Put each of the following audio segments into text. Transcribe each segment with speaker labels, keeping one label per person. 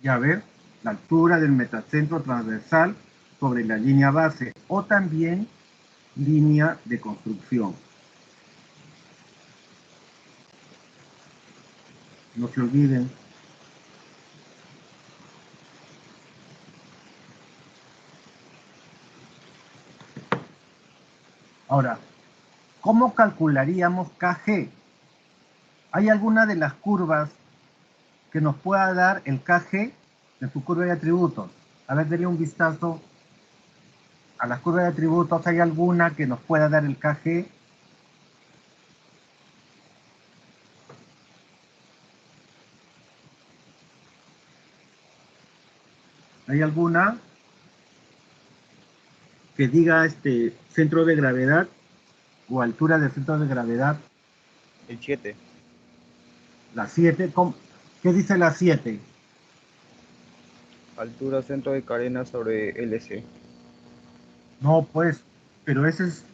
Speaker 1: Ya ver, la altura del metacentro transversal sobre la línea base o también línea de construcción. No se olviden. Ahora, ¿cómo calcularíamos KG? ¿Hay alguna de las curvas que nos pueda dar el KG en su curva de atributos? A ver, denle un vistazo a las curvas de atributos. ¿Hay alguna que nos pueda dar el KG? ¿Hay alguna que diga centro de gravedad o altura del centro de gravedad?
Speaker 2: El 7.
Speaker 1: La 7. ¿Qué dice la 7?
Speaker 2: Altura centro de carena sobre LC.
Speaker 1: No, pues, pero esa es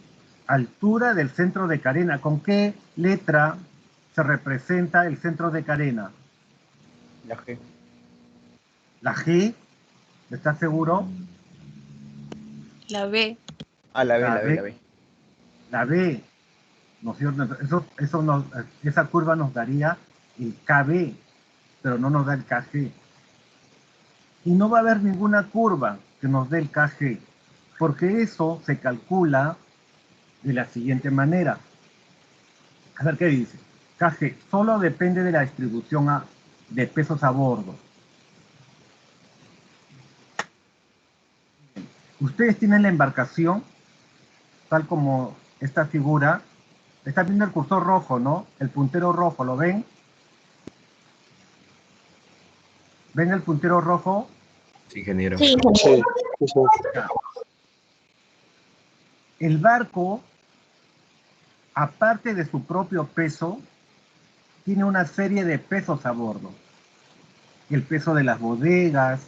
Speaker 1: altura del centro de carena. ¿Con qué letra se representa el centro de carena?
Speaker 2: La G.
Speaker 1: ¿La G? ¿Estás seguro?
Speaker 3: La B.
Speaker 2: Ah, la B,
Speaker 1: La
Speaker 2: la B,
Speaker 1: B.
Speaker 2: la B.
Speaker 1: La B, ¿no es cierto? Esa curva nos daría el KB, pero no nos da el KG. Y no va a haber ninguna curva que nos dé el KG, porque eso se calcula de la siguiente manera. A ver qué dice. KG solo depende de la distribución de pesos a bordo. Ustedes tienen la embarcación, tal como esta figura. Están viendo el cursor rojo, ¿no? El puntero rojo, ¿lo ven? ¿Ven el puntero rojo?
Speaker 4: Sí, ingeniero.
Speaker 5: Sí.
Speaker 1: El barco, aparte de su propio peso, tiene una serie de pesos a bordo. El peso de las bodegas,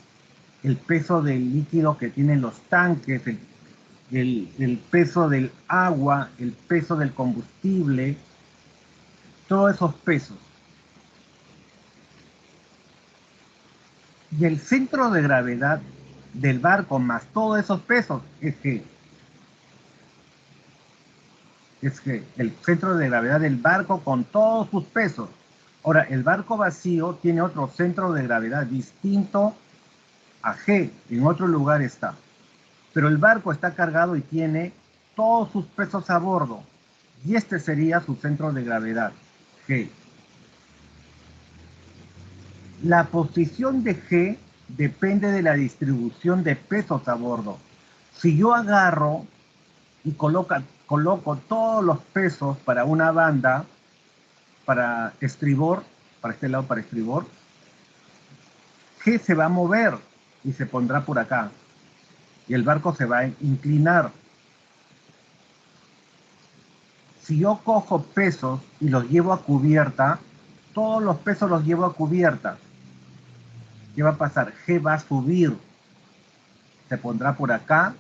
Speaker 1: el peso del líquido que tienen los tanques, el peso del agua, el peso del combustible, todos esos pesos. Y el centro de gravedad del barco más todos esos pesos es que el centro de gravedad del barco con todos sus pesos. Ahora, el barco vacío tiene otro centro de gravedad distinto a G, en otro lugar está. Pero el barco está cargado y tiene todos sus pesos a bordo. Y este sería su centro de gravedad, G. La posición de G depende de la distribución de pesos a bordo. Si yo agarro y coloco todos los pesos para una banda, para estribor, para este lado para estribor, G se va a mover y se pondrá por acá. Y el barco se va a inclinar. Si yo cojo pesos y los llevo a cubierta, todos los pesos los llevo a cubierta. ¿Qué va a pasar? G va a subir. Se pondrá por acá,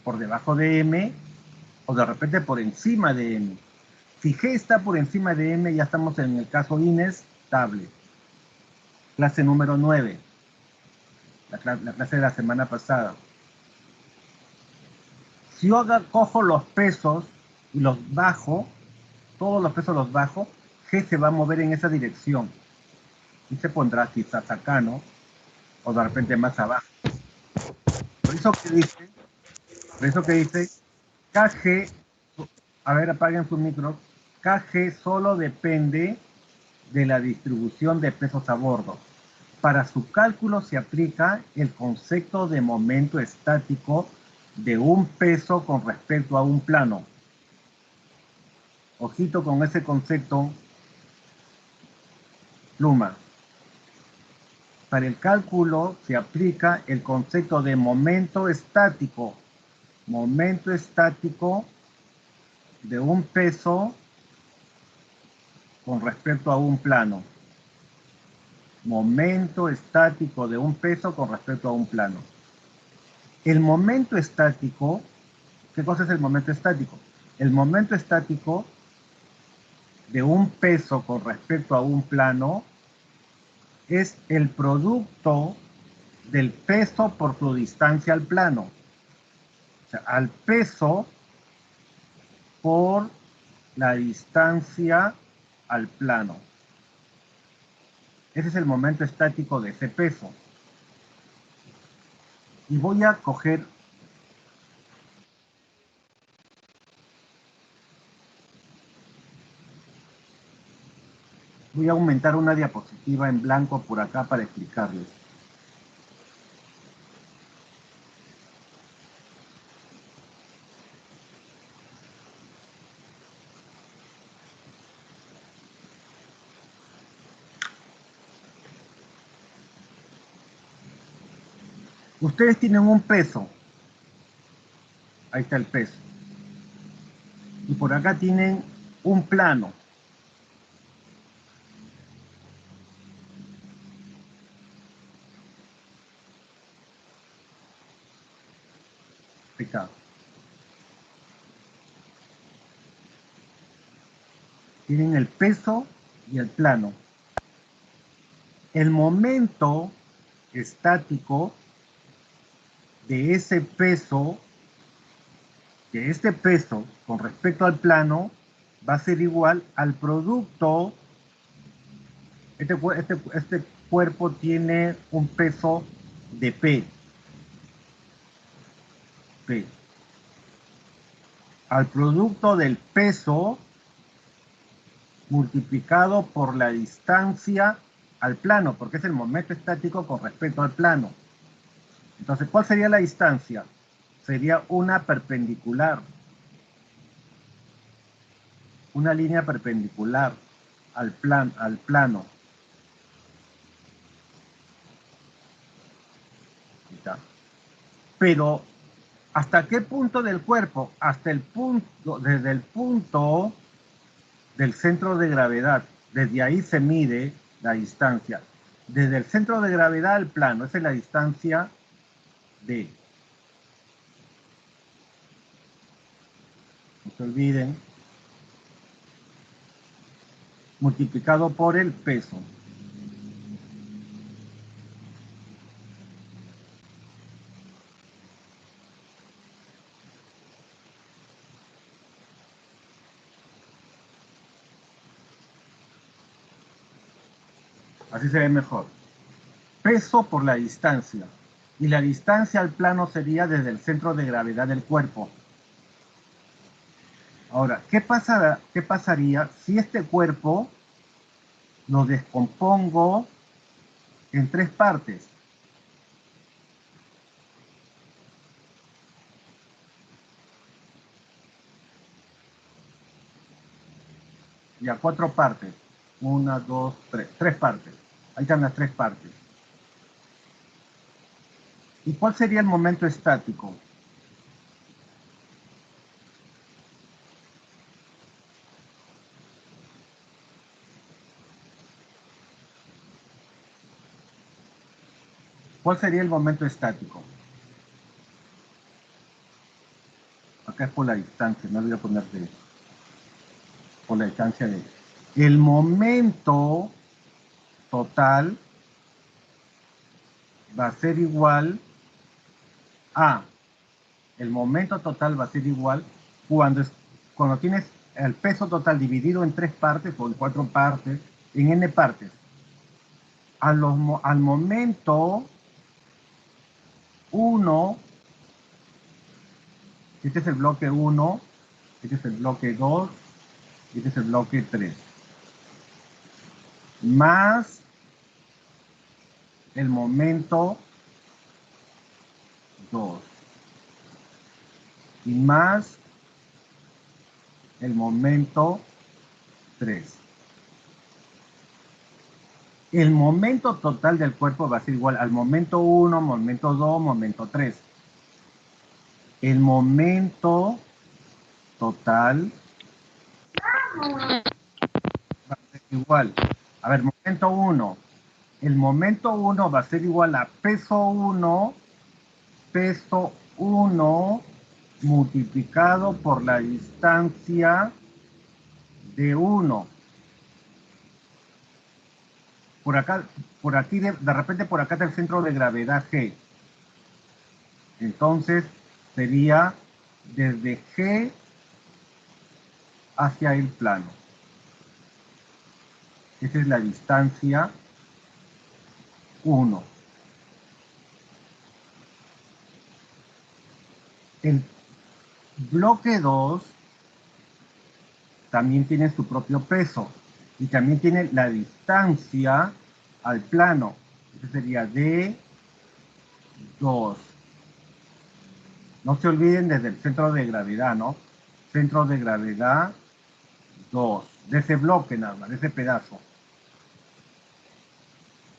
Speaker 1: por debajo de M, o de repente por encima de M. Si G está por encima de M, ya estamos en el caso inestable. Clase número 9. La clase de la semana pasada. Si yo cojo los pesos y los bajo, todos los pesos los bajo, G se va a mover en esa dirección. Y se pondrá quizás acá, ¿no? O de repente más abajo. Por eso que dice, KG, a ver, apaguen su micro, KG solo depende de la distribución de pesos a bordo. Para su cálculo se aplica el concepto de momento estático de un peso con respecto a un plano. Ojito con ese concepto, pluma. Para el cálculo se aplica el concepto de momento estático de un peso con respecto a un plano. Momento estático de un peso con respecto a un plano. El momento estático, ¿qué cosa es el momento estático? El momento estático de un peso con respecto a un plano es el producto del peso por su distancia al plano. O sea, al peso por la distancia al plano. Ese es el momento estático de ese peso. Y voy a coger voy a aumentar una diapositiva en blanco por acá para explicarles. Ustedes tienen un peso. Ahí está el peso. Y por acá tienen un plano. Ahí está. Tienen el peso y el plano. El momento estático de ese peso, de este peso con respecto al plano, va a ser igual al producto. Este cuerpo tiene un peso de P. P. Al producto del peso multiplicado por la distancia al plano, porque es el momento estático con respecto al plano. Entonces, ¿cuál sería la distancia? Sería una perpendicular. Una línea perpendicular al plano. Pero, ¿hasta qué punto del cuerpo? Hasta el punto, desde el punto del centro de gravedad. Desde ahí se mide la distancia. Desde el centro de gravedad al plano. Esa es la distancia D. No se olviden. Multiplicado por el peso. Así se ve mejor. Peso por la distancia. Y la distancia al plano sería desde el centro de gravedad del cuerpo. Ahora, ¿qué pasaría si este cuerpo lo descompongo en tres partes? Y a cuatro partes. Una, dos, tres. Tres partes. Ahí están las tres partes. ¿Y cuál sería el momento estático? ¿Cuál sería el momento estático? Acá es por la distancia, no voy a poner de eso. Por la distancia de... El momento total va a ser igual a... El momento total va a ser igual cuando tienes el peso total dividido en tres partes o en cuatro partes, en n partes. Al momento 1, este es el bloque 1, este es el bloque 2, este es el bloque 3. Más el momento 2. Y más el momento 3. El momento total del cuerpo va a ser igual al momento 1, momento 2, momento 3. El momento total va a ser igual. A ver, momento 1. El momento 1 va a ser igual a peso 1 multiplicado por la distancia de 1. por acá, por aquí, de repente por acá está el centro de gravedad G. Entonces sería desde G hacia el plano. Esa es la distancia 1. El bloque 2 también tiene su propio peso y también tiene la distancia al plano. Eso sería D2. No se olviden desde el centro de gravedad, ¿no? Centro de gravedad 2. De ese bloque nada más, de ese pedazo.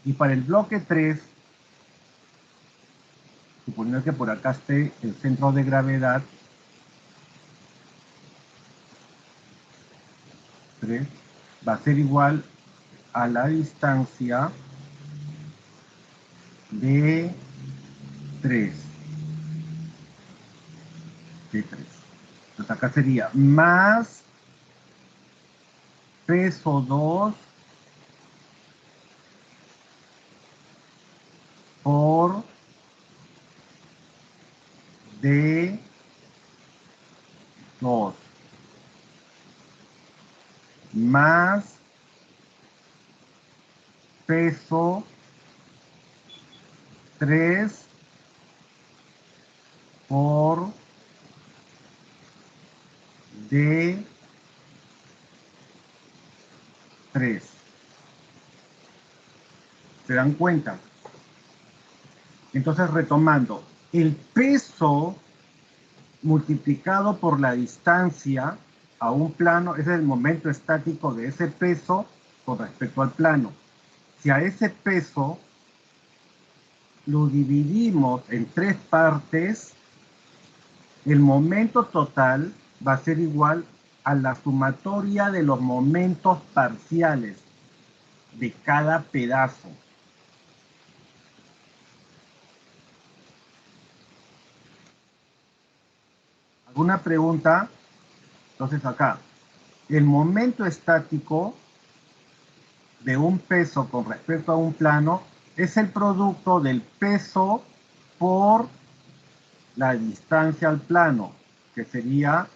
Speaker 1: Y para el bloque 3, suponiendo que por acá esté el centro de gravedad 3, va a ser igual a la distancia de 3. De 3. Entonces acá sería más peso 2 por D2 más peso 3 por D3. ¿Se dan cuenta? Entonces, retomando, el peso multiplicado por la distancia a un plano es el momento estático de ese peso con respecto al plano. Si a ese peso lo dividimos en 3 partes, el momento total va a ser igual a la sumatoria de los momentos parciales de cada pedazo. ¿Alguna pregunta? Entonces acá, el momento estático de un peso con respecto a un plano es el producto del peso por la distancia al plano, que sería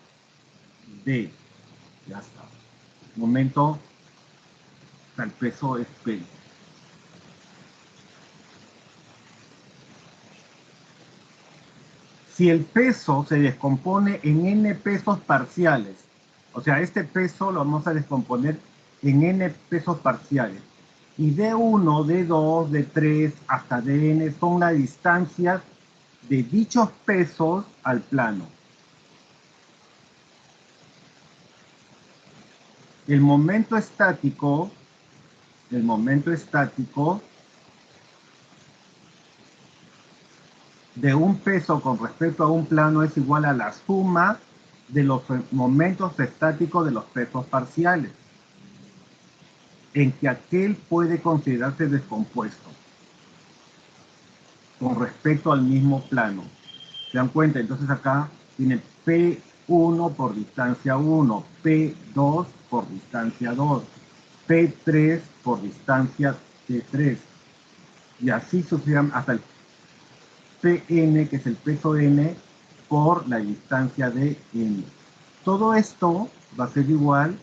Speaker 1: D. Ya está. Momento, el peso es P. Si el peso se descompone en n pesos parciales, o sea, este peso lo vamos a descomponer en n pesos parciales, y D1, D2, D3 hasta Dn son las distancias de dichos pesos al plano. El momento estático de un peso con respecto a un plano es igual a la suma de los momentos estáticos de los pesos parciales, en que aquel puede considerarse descompuesto con respecto al mismo plano. ¿Se dan cuenta? Entonces acá tiene P1 por distancia 1, P2 por distancia 2, P3 por distancia T3, y así sucesivamente hasta el Pn, que es el peso n, por la distancia de n. Todo esto va a ser igual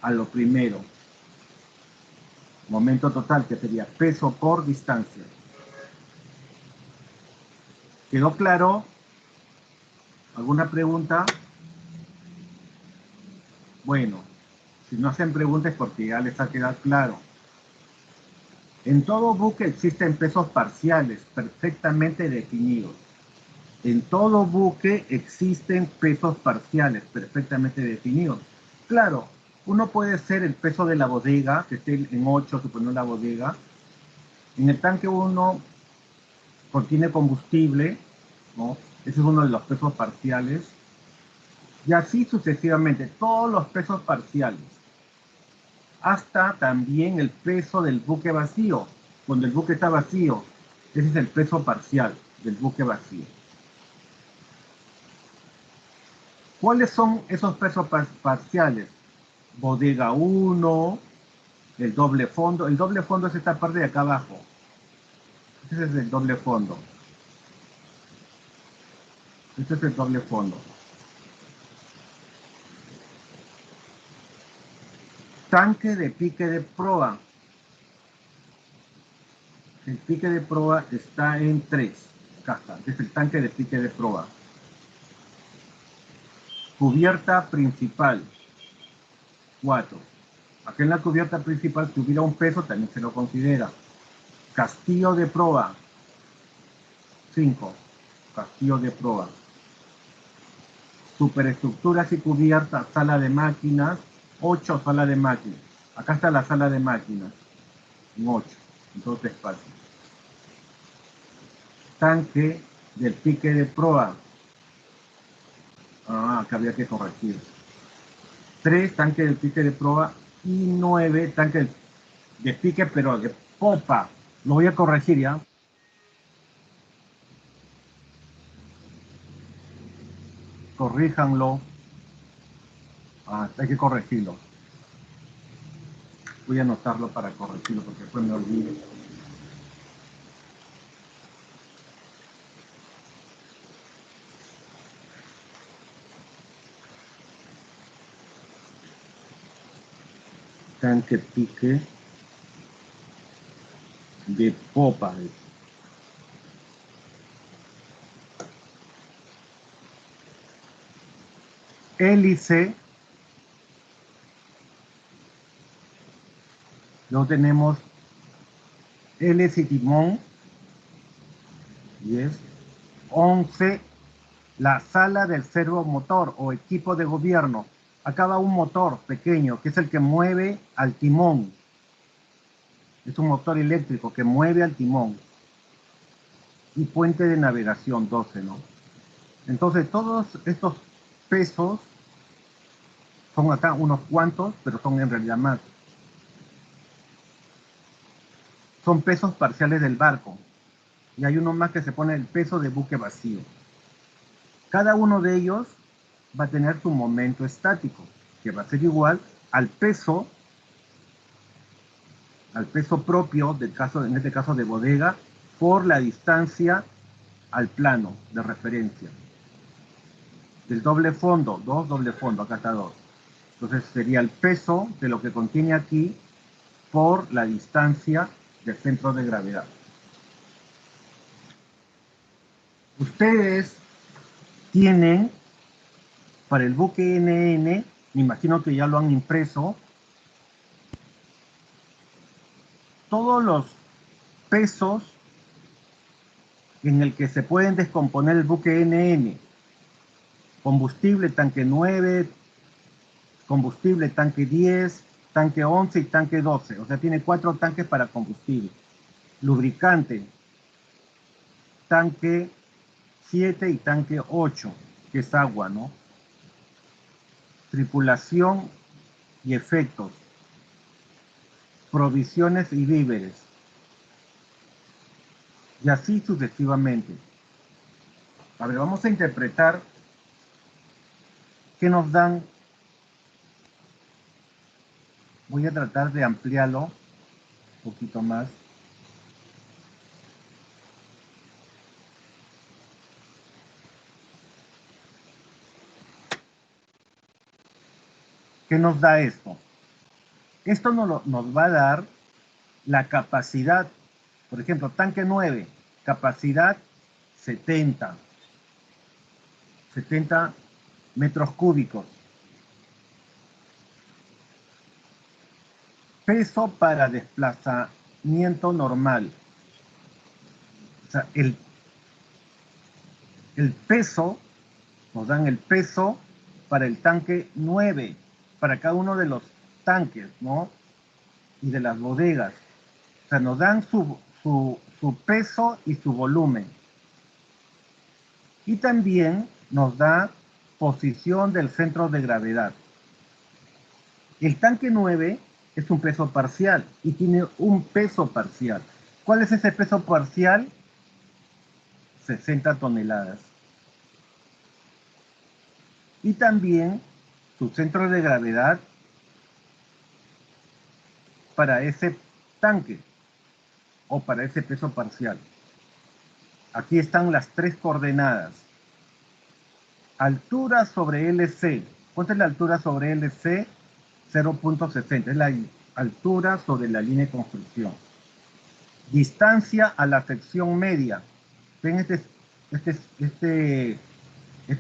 Speaker 1: a lo primero. Momento total, que sería peso por distancia. ¿Quedó claro? ¿Alguna pregunta? Bueno, si no hacen preguntas porque ya les ha quedado claro. En todo buque existen pesos parciales perfectamente definidos. En todo buque existen pesos parciales perfectamente definidos. Claro, uno puede ser el peso de la bodega, que esté en 8, suponiendo la bodega. En el tanque 1 contiene combustible, ¿no? Ese es uno de los pesos parciales. Y así sucesivamente, todos los pesos parciales. Hasta también el peso del buque vacío. Cuando el buque está vacío, ese es el peso parcial del buque vacío. ¿Cuáles son esos pesos parciales? Bodega 1, El doble fondo. El doble fondo es esta parte de acá abajo. Este es el doble fondo. Este es el doble fondo. Tanque de pique de proa. El pique de proa está en 3. Acá está. Este es el tanque de pique de proa. Cubierta principal. 4. Aquí en la cubierta principal, si hubiera un peso, también se lo considera. Castillo de proa. 5. Castillo de proa. Superestructuras y cubiertas, sala de máquinas. 8, sala de máquinas. Acá está la sala de máquinas. En 8. En 2 espacios. Tanque del pique de proa. Acá había que corregir. 3, tanque del pique de proa. Y 9, tanque de pique, pero de popa. Lo voy a corregir ya. Corríjanlo. Hay que corregirlo. Voy a anotarlo para corregirlo porque después me olvido. Tanque pique de popa. Hélice. Luego tenemos hélice y timón. 10. 11. La sala del servomotor o equipo de gobierno. Acá va un motor pequeño que es el que mueve al timón. Es un motor eléctrico que mueve al timón. Y puente de navegación 12, ¿no? Entonces todos estos pesos son acá unos cuantos, pero son en realidad más. Son pesos parciales del barco. Y hay uno más que se pone el peso de buque vacío. Cada uno de ellos va a tener su momento estático, que va a ser igual al peso propio del caso, en este caso de bodega, por la distancia al plano de referencia. Del doble fondo, 2 doble fondo, acá está 2. Entonces sería el peso de lo que contiene aquí por la distancia del centro de gravedad. Ustedes tienen para el buque NN, me imagino que ya lo han impreso, todos los pesos en el que se pueden descomponer el buque NN. Combustible tanque 9, combustible tanque 10, tanque 11 y tanque 12. O sea, tiene 4 tanques para combustible. Lubricante, tanque 7 y tanque 8, que es agua, ¿no? Tripulación y efectos. Provisiones y víveres. Y así sucesivamente. A ver, vamos a interpretar qué nos dan. Voy a tratar de ampliarlo un poquito más. ¿Qué nos da esto? Esto nos va a dar la capacidad. Por ejemplo, tanque 9, capacidad 70 metros cúbicos. Peso para desplazamiento normal. O sea, el peso, nos dan el peso para el tanque 9, para cada uno de los tanques, ¿no? Y de las bodegas. O sea, nos dan su peso y su volumen. Y también nos da posición del centro de gravedad. El tanque 9 es un peso parcial y tiene un peso parcial. ¿Cuál es ese peso parcial? 60 toneladas. Y también su centro de gravedad para ese tanque o para ese peso parcial. Aquí están las tres coordenadas. Altura sobre LC. ¿Cuánto es la altura sobre LC? 0.60. Es la altura sobre la línea de construcción. Distancia a la sección media. Ven este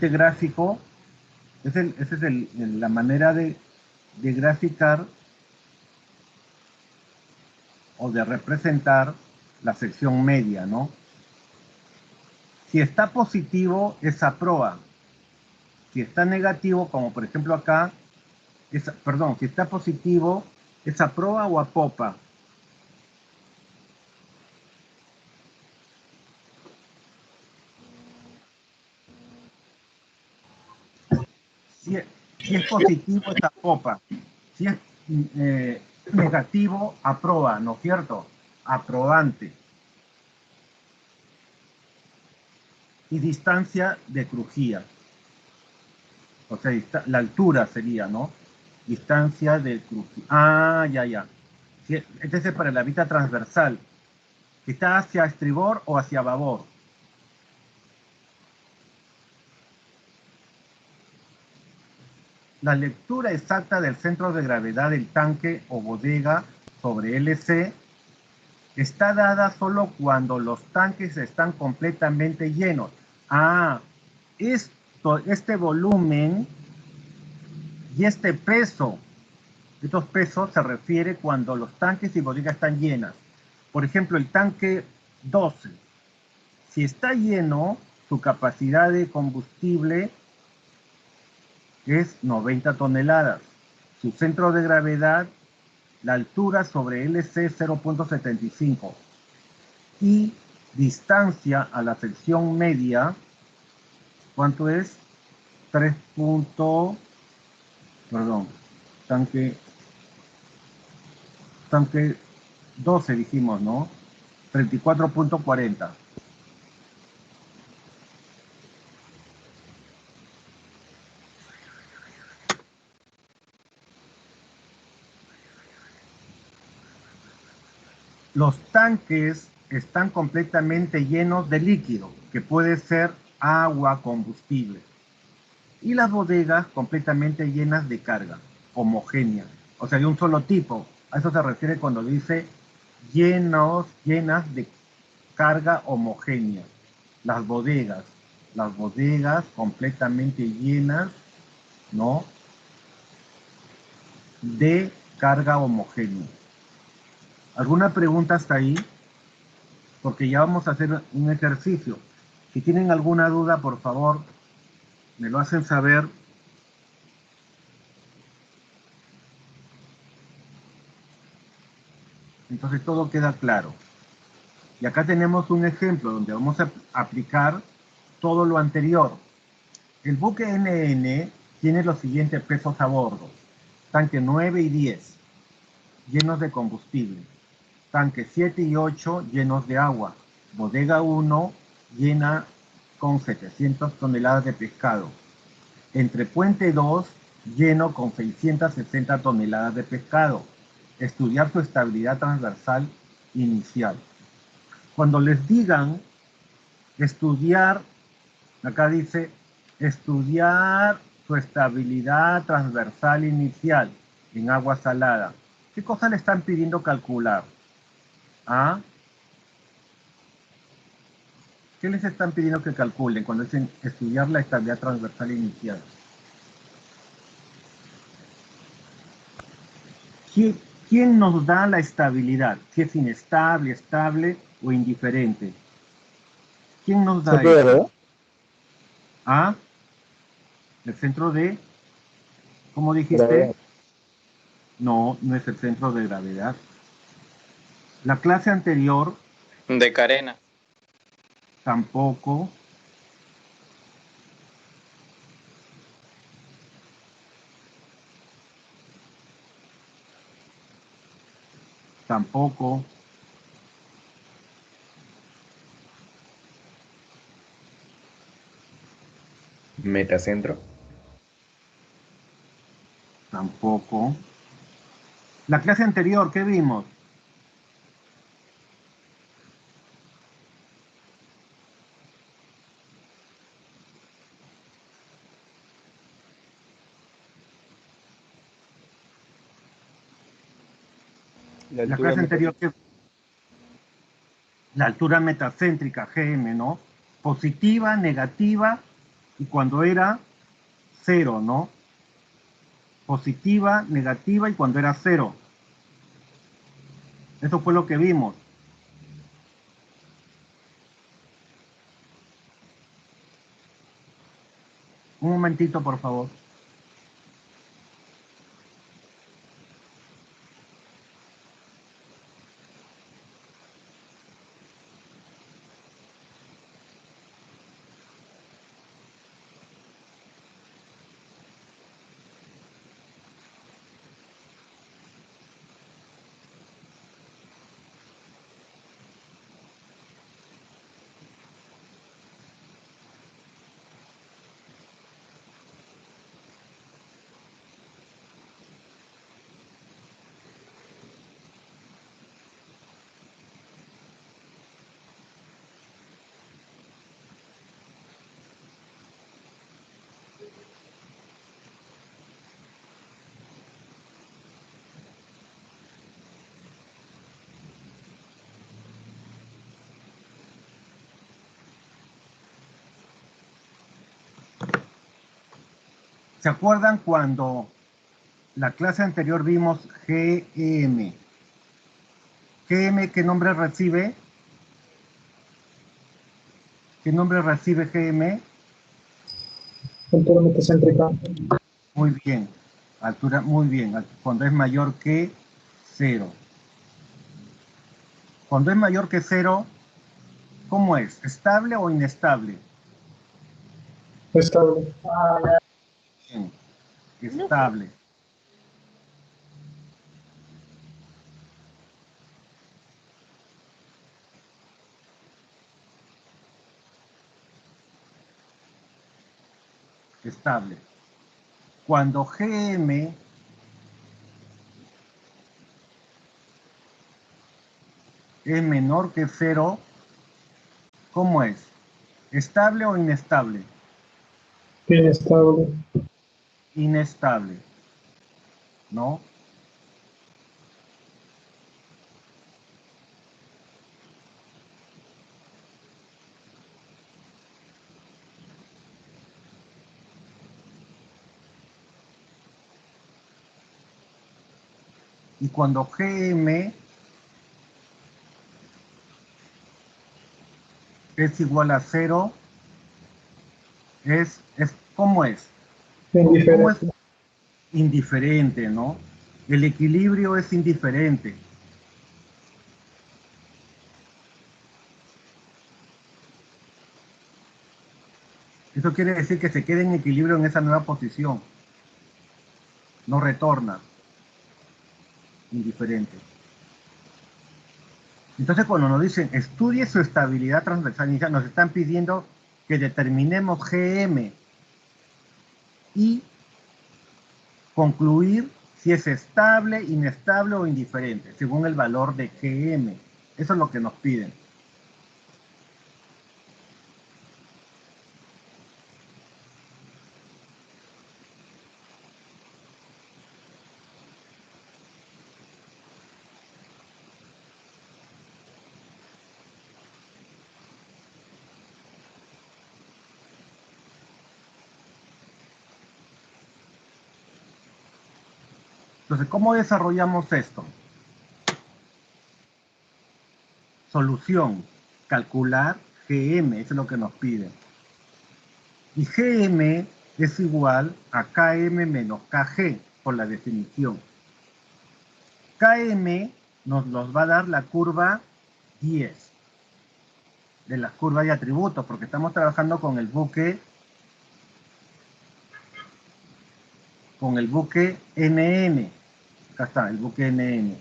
Speaker 1: gráfico. Esa es la manera de graficar o de representar la sección media, ¿no? Si está positivo, es a proa. Si está negativo, como por ejemplo acá, si está positivo, ¿es a proa o a popa? Si es positivo, es a popa. Si es negativo, a proa, ¿no es cierto? Aprobante. Y distancia de crujía. O sea, la altura sería, ¿no? Distancia de crujía. Ah, ya. Este es para la vista transversal. ¿Está hacia estribor o hacia babor? La lectura exacta del centro de gravedad del tanque o bodega sobre LC está dada solo cuando los tanques están completamente llenos. Ah, este volumen y este peso, estos pesos se refiere cuando los tanques y bodegas están llenas. Por ejemplo, el tanque 12, si está lleno, su capacidad de combustible es 90 toneladas. Su centro de gravedad, la altura sobre LC 0.75 y distancia a la sección media, ¿cuánto es? 3. Perdón, tanque 12 dijimos, ¿no? 34.40. Los tanques están completamente llenos de líquido, que puede ser agua, combustible. Y las bodegas completamente llenas de carga, homogénea. O sea, de un solo tipo. A eso se refiere cuando dice llenas de carga homogénea. Las bodegas completamente llenas, ¿no? De carga homogénea. ¿Alguna pregunta hasta ahí? Porque ya vamos a hacer un ejercicio. Si tienen alguna duda, por favor, me lo hacen saber. Entonces todo queda claro. Y acá tenemos un ejemplo donde vamos a aplicar todo lo anterior. El buque NN tiene los siguientes pesos a bordo. Tanque 9 y 10, llenos de combustible. Tanque 7 y 8, llenos de agua. Bodega 1, llena con 700 toneladas de pescado. Entrepuente 2, lleno con 660 toneladas de pescado. Estudiar su estabilidad transversal inicial. Cuando les digan estudiar, acá dice estudiar su estabilidad transversal inicial en agua salada. ¿Qué cosa le están pidiendo calcular? ¿Ah? ¿Qué les están pidiendo que calculen cuando dicen estudiar la estabilidad transversal inicial? ¿Quién nos da la estabilidad? Si es inestable, estable o indiferente. ¿Quién nos da eso? ¿Ah? El centro de, ¿cómo dijiste? No, no es el centro de gravedad. La clase anterior
Speaker 4: De Carena.
Speaker 1: tampoco. Tampoco.
Speaker 5: Metacentro.
Speaker 1: Tampoco. La clase anterior, ¿qué vimos?
Speaker 2: La
Speaker 1: La
Speaker 2: altura
Speaker 1: clase anterior,
Speaker 2: metacéntrica.
Speaker 1: la altura metacéntrica, GM, ¿no? Positiva, negativa, y cuando era cero, ¿no? Positiva, negativa, y cuando era cero. Eso fue lo que vimos. Un momentito, por favor. ¿Se acuerdan cuando la clase anterior vimos GM? GM, ¿qué nombre recibe? ¿Qué nombre recibe GM?
Speaker 4: Altura metacéntrica.
Speaker 1: Muy bien. Altura, muy bien. Cuando es mayor que cero. Cuando es mayor que cero, ¿cómo es? ¿Estable o inestable?
Speaker 4: Estable.
Speaker 1: Bien. Estable. Estable. Cuando GM es menor que cero, ¿cómo es? ¿Estable o inestable?
Speaker 4: Inestable.
Speaker 1: Inestable, ¿no? Y cuando GM es igual a cero, ¿cómo es? ¿Cómo es?
Speaker 4: Indiferente.
Speaker 1: Indiferente, ¿no? El equilibrio es indiferente. Eso quiere decir que se queda en equilibrio en esa nueva posición. No retorna. Indiferente. Entonces, cuando nos dicen estudie su estabilidad transversal inicial, nos están pidiendo que determinemos GM y concluir si es estable, inestable o indiferente, según el valor de GM. Eso es lo que nos piden. Entonces, ¿cómo desarrollamos esto? Solución, calcular GM, eso es lo que nos piden. Y GM es igual a KM menos KG, por la definición. KM nos va a dar la curva 10 de las curvas de atributos, porque estamos trabajando con el buque NN. Acá está, el buque NN.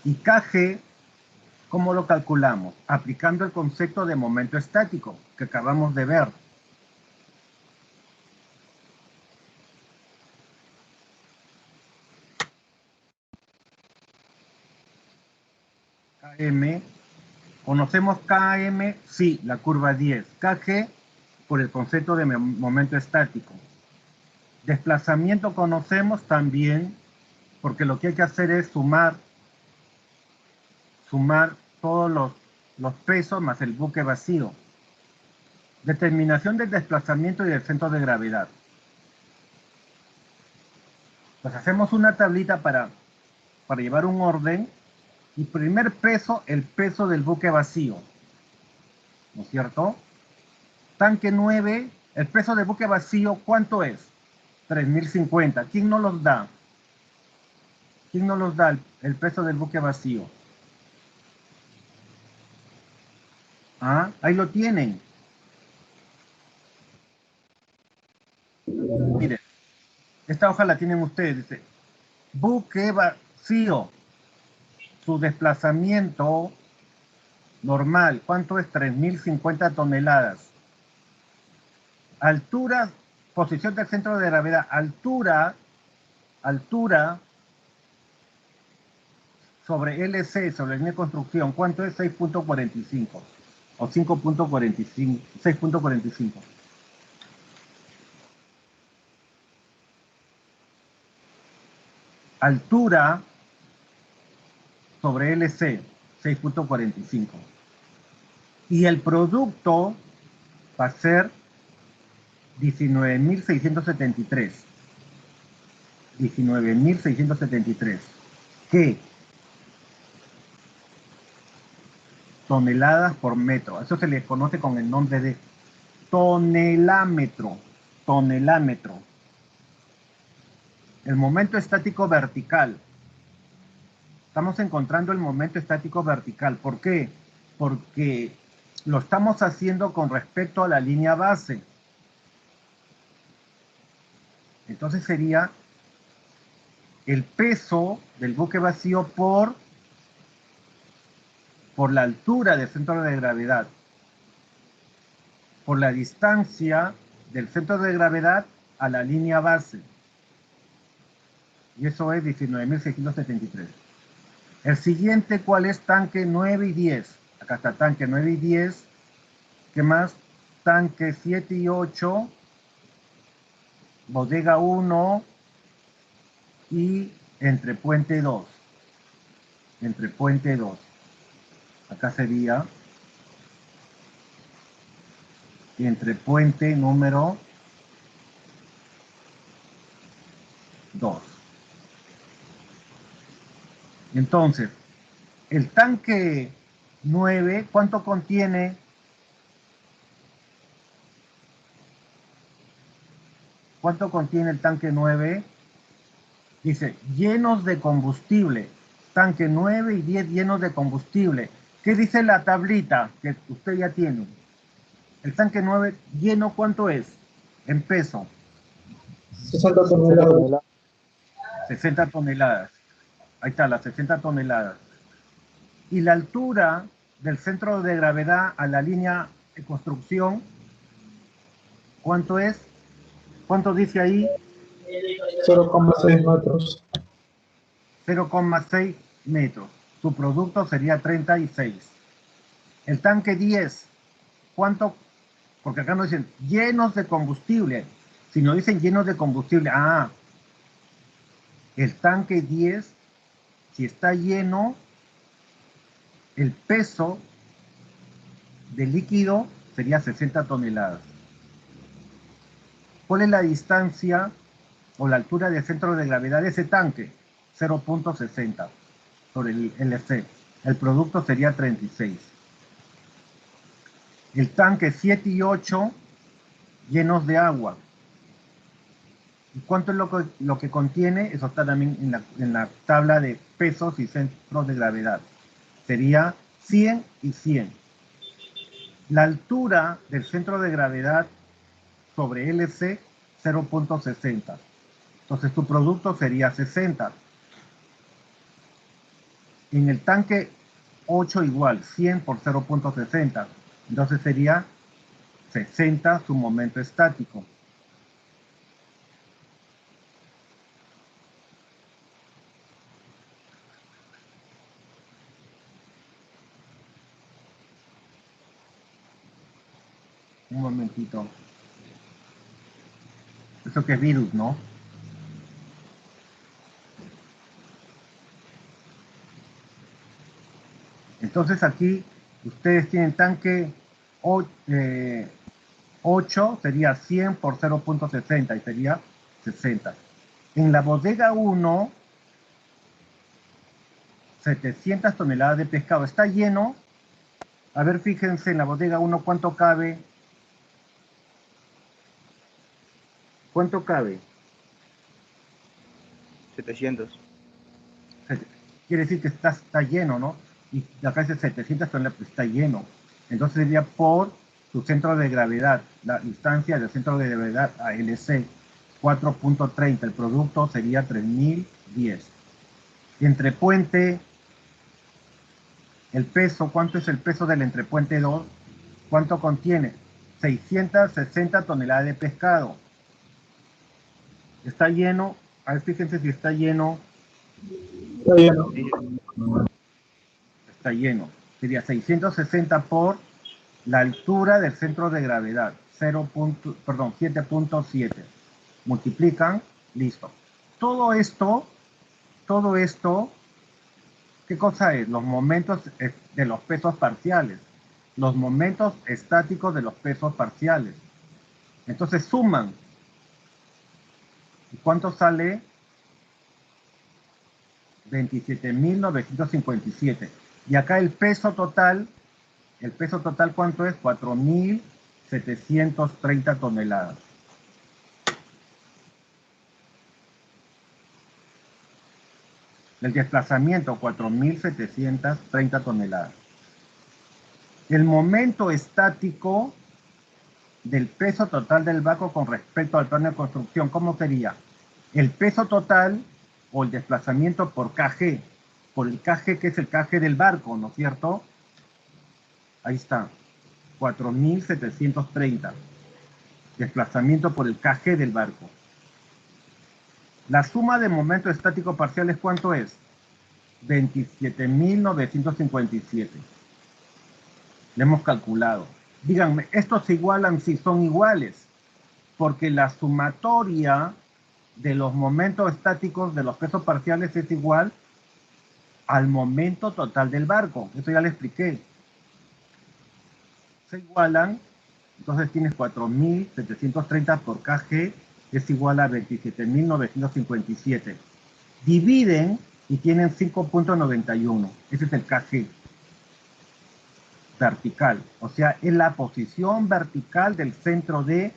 Speaker 1: Y KG ¿Cómo lo calculamos? Aplicando el concepto de momento estático que acabamos de ver. KM, ¿conocemos KM? Sí, la curva 10. KG, por el concepto de momento estático. Desplazamiento conocemos también, porque lo que hay que hacer es sumar todos los pesos más el buque vacío. Determinación del desplazamiento y del centro de gravedad. Pues hacemos una tablita para llevar un orden. Y primer peso, el peso del buque vacío. ¿No es cierto? Tanque 9, el peso del buque vacío, ¿cuánto es? 3050. ¿Quién no los da? ¿Quién no los da el peso del buque vacío? Ah, ahí lo tienen. Miren, esta hoja la tienen ustedes. Dice, buque vacío. Su desplazamiento normal, ¿cuánto es? 3050 toneladas. Altura, posición del centro de gravedad, altura sobre LC, sobre la línea de construcción, ¿cuánto es? 6.45 o 5.45, 6.45. Altura sobre LC, 6.45. Y el producto va a ser 19.673. 19.673. ¿Qué? Toneladas por metro. Eso se le conoce con el nombre de tonelámetro. Tonelámetro. El momento estático vertical. Estamos encontrando el momento estático vertical. ¿Por qué? Porque lo estamos haciendo con respecto a la línea base. Entonces sería el peso del buque vacío por la altura del centro de gravedad, por la distancia del centro de gravedad a la línea base. Y eso es 19.673. El siguiente, ¿cuál es? Tanque 9 y 10. Acá está tanque 9 y 10. ¿Qué más? Tanque 7 y 8. Bodega 1. Y entre puente 2. Entre puente 2. Acá sería entre puente número 2. Entonces, el tanque 9, ¿cuánto contiene? ¿Cuánto contiene el tanque 9? Dice, llenos de combustible. Tanque 9 y 10 llenos de combustible. ¿Qué dice la tablita que usted ya tiene? El tanque 9 lleno, ¿cuánto es? En peso.
Speaker 4: 60 toneladas.
Speaker 1: 60 toneladas. Ahí está, las 60 toneladas. Y la altura del centro de gravedad a la línea de construcción, ¿cuánto es? ¿Cuánto dice ahí?
Speaker 4: 0,6 metros.
Speaker 1: 0,6 metros. Su producto sería 36. El tanque 10, ¿cuánto? Porque acá no dicen llenos de combustible, sino dicen llenos de combustible. Ah, el tanque 10, si está lleno, el peso del líquido sería 60 toneladas. ¿Cuál es la distancia o la altura del centro de gravedad de ese tanque? 0.60 sobre el LC. El producto sería 36. El tanque 7 y 8 llenos de agua. ¿Y cuánto es lo que contiene? Eso está también en la tabla de pesos y centros de gravedad. Sería 100 y 100. La altura del centro de gravedad sobre LC, 0.60. Entonces tu producto sería 60. En el tanque 8 igual 100 por 0.60. Entonces sería 60 su momento estático. Un momentito. Eso que es virus, ¿no? Entonces aquí ustedes tienen tanque 8, sería 100 por 0.60 y sería 60. En la bodega 1, 700 toneladas de pescado. ¿Está lleno? A ver, fíjense en la bodega 1 cuánto cabe. ¿Cuánto cabe?
Speaker 2: 700.
Speaker 1: Quiere decir que está lleno, ¿no? Y acá dice 700 toneladas, pues está lleno. Entonces sería por su centro de gravedad, la distancia del centro de gravedad a LC, 4.30. El producto sería 3010. Entrepuente, el peso, ¿cuánto es el peso del entrepuente 2? ¿Cuánto contiene? 660 toneladas de pescado. ¿Está lleno? A ver, fíjense si está lleno.
Speaker 4: Está lleno.
Speaker 2: Sí,
Speaker 1: Está lleno. Sería 660 por la altura del centro de gravedad, 7.7. Multiplican, listo. Todo esto, ¿qué cosa es? Los momentos de los pesos parciales. Los momentos estáticos de los pesos parciales. Entonces suman. ¿Y cuánto sale? 27.957. Y acá el peso total, ¿cuánto es? 4.730 toneladas. El desplazamiento, 4.730 toneladas. El momento estático del peso total del barco con respecto al plano de construcción, ¿cómo sería? El peso total o el desplazamiento por kg, por el kg que es el kg del barco, ¿no es cierto? Ahí está, 4.730. Desplazamiento por el kg del barco. La suma de momentos estáticos parciales, ¿cuánto es? 27.957. Le hemos calculado. Díganme, ¿estos se igualan? Sí, son iguales, porque la sumatoria de los momentos estáticos de los pesos parciales es igual al momento total del barco. Eso ya le expliqué. Se igualan, entonces tienes 4.730 por kg, es igual a 27.957. Dividen y tienen 5.91. Ese es el kg vertical. O sea, es la posición vertical del centro de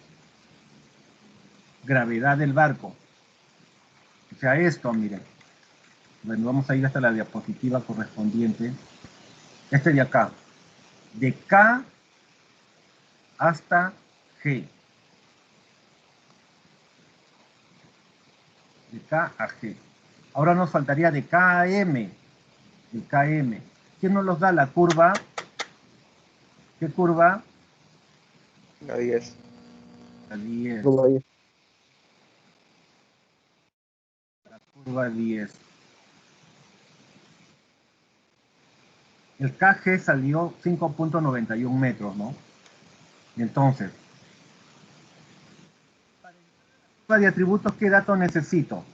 Speaker 1: gravedad del barco. O sea, esto, miren. Bueno, vamos a ir hasta la diapositiva correspondiente. Este de acá. De K hasta G. De K a G. Ahora nos faltaría de K a M. El KM. ¿Quién nos los da? La curva. ¿Qué curva?
Speaker 2: la 10.
Speaker 1: La 10.
Speaker 4: Luego ahí.
Speaker 1: La curva 10. El KG salió 5.91 metros, ¿no? Entonces, para la curva de atributos, ¿qué dato necesito?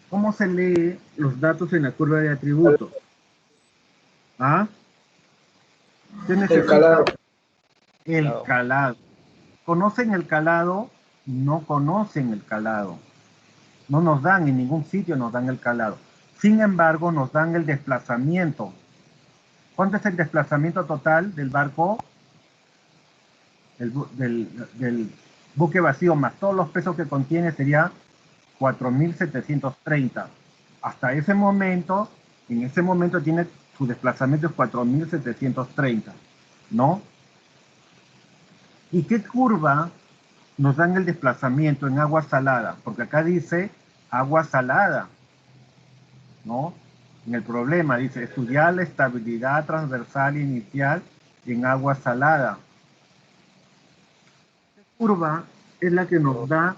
Speaker 1: ¿Cómo se lee los datos en la curva de atributos? ¿Ah? ¿Qué
Speaker 4: El
Speaker 1: necesito?
Speaker 4: calado.
Speaker 1: El calado. ¿Conocen el calado? No conocen el calado. No nos dan, en ningún sitio nos dan el calado. Sin embargo, nos dan el desplazamiento. ¿Cuánto es el desplazamiento total del barco? Del buque vacío más todos los pesos que contiene sería 4.730. Hasta ese momento, en ese momento tiene su desplazamiento es 4.730, ¿no? ¿Y qué curva nos dan el desplazamiento en agua salada? Porque acá dice agua salada, ¿no? En el problema dice, estudiar la estabilidad transversal inicial en agua salada. Esta curva es la que nos da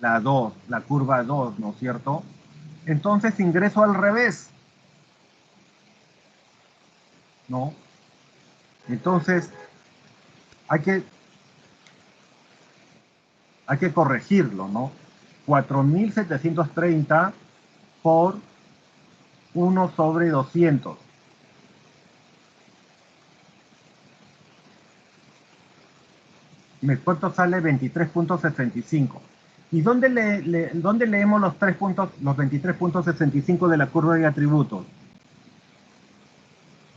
Speaker 1: la 2, la curva 2, ¿no es cierto? Entonces ingreso al revés, ¿no? Entonces hay que corregirlo, ¿no? 4.730 por 1 sobre 200. ¿Cuánto sale? 23.65. ¿Y dónde leemos los 23.65 de la curva de atributos?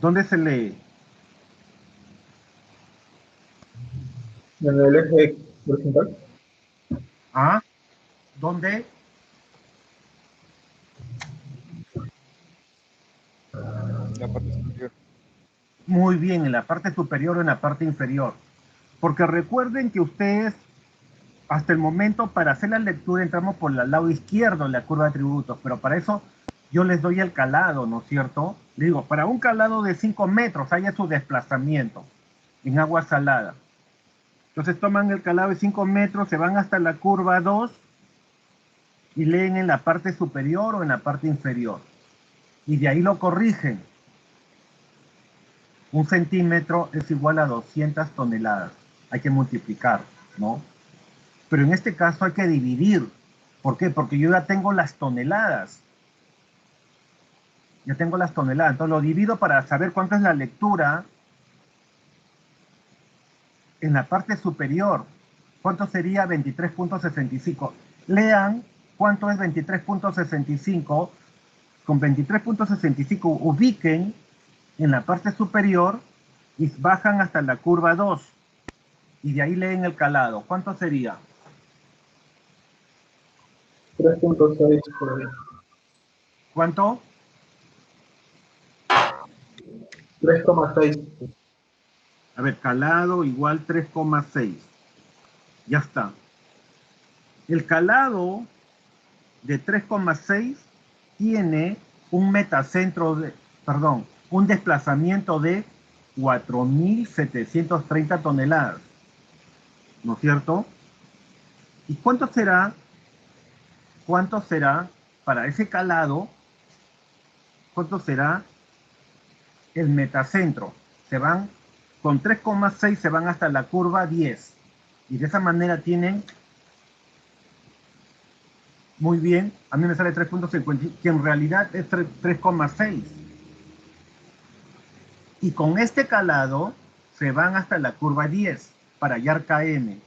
Speaker 1: ¿Dónde se lee?
Speaker 4: En el eje horizontal.
Speaker 1: ¿Ah? ¿Dónde?
Speaker 2: La parte superior.
Speaker 1: Muy bien, en la parte superior o en la parte inferior. Porque recuerden que ustedes, hasta el momento, para hacer la lectura entramos por el lado izquierdo de la curva de atributos, pero para eso yo les doy el calado, ¿no es cierto? Les digo, para un calado de 5 metros haya su desplazamiento en agua salada. Entonces toman el calado de 5 metros, se van hasta la curva 2 y leen en la parte superior o en la parte inferior. Y de ahí lo corrigen. 1 centímetro es igual a 200 toneladas. Hay que multiplicar, ¿no? Pero en este caso hay que dividir. ¿Por qué? Porque yo ya tengo las toneladas. Ya tengo las toneladas. Entonces lo divido para saber cuánto es la lectura en la parte superior. ¿Cuánto sería 23.65? Lean cuánto es 23.65. Con 23.65 ubiquen en la parte superior y bajan hasta la curva 2. Y de ahí leen el calado. ¿Cuánto sería?
Speaker 4: 3.6 por ahí.
Speaker 1: ¿Cuánto?
Speaker 4: 3,6.
Speaker 1: A ver, calado igual 3,6. Ya está. El calado de 3,6 tiene un metacentro un desplazamiento de 4.730 toneladas. ¿No es cierto? ¿Y cuánto será para ese calado? ¿Cuánto será el metacentro? Se van con 3,6 se van hasta la curva 10. Y de esa manera tienen, muy bien, a mí me sale 3.50, que en realidad es 3,6. Y con este calado se van hasta la curva 10 para hallar KM.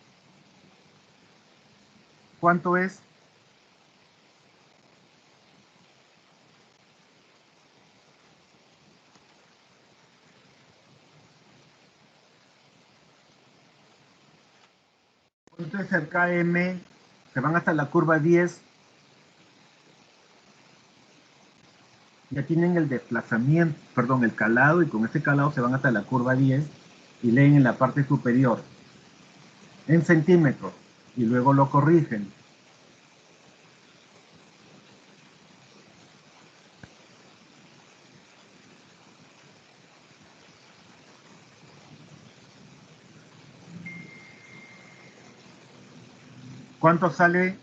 Speaker 1: ¿Cuánto es? ¿Cuánto es el KM? Se van hasta la curva 10. Ya tienen el desplazamiento, perdón, el calado, y con ese calado se van hasta la curva 10 y leen en la parte superior en centímetros y luego lo corrigen. ¿Cuánto sale?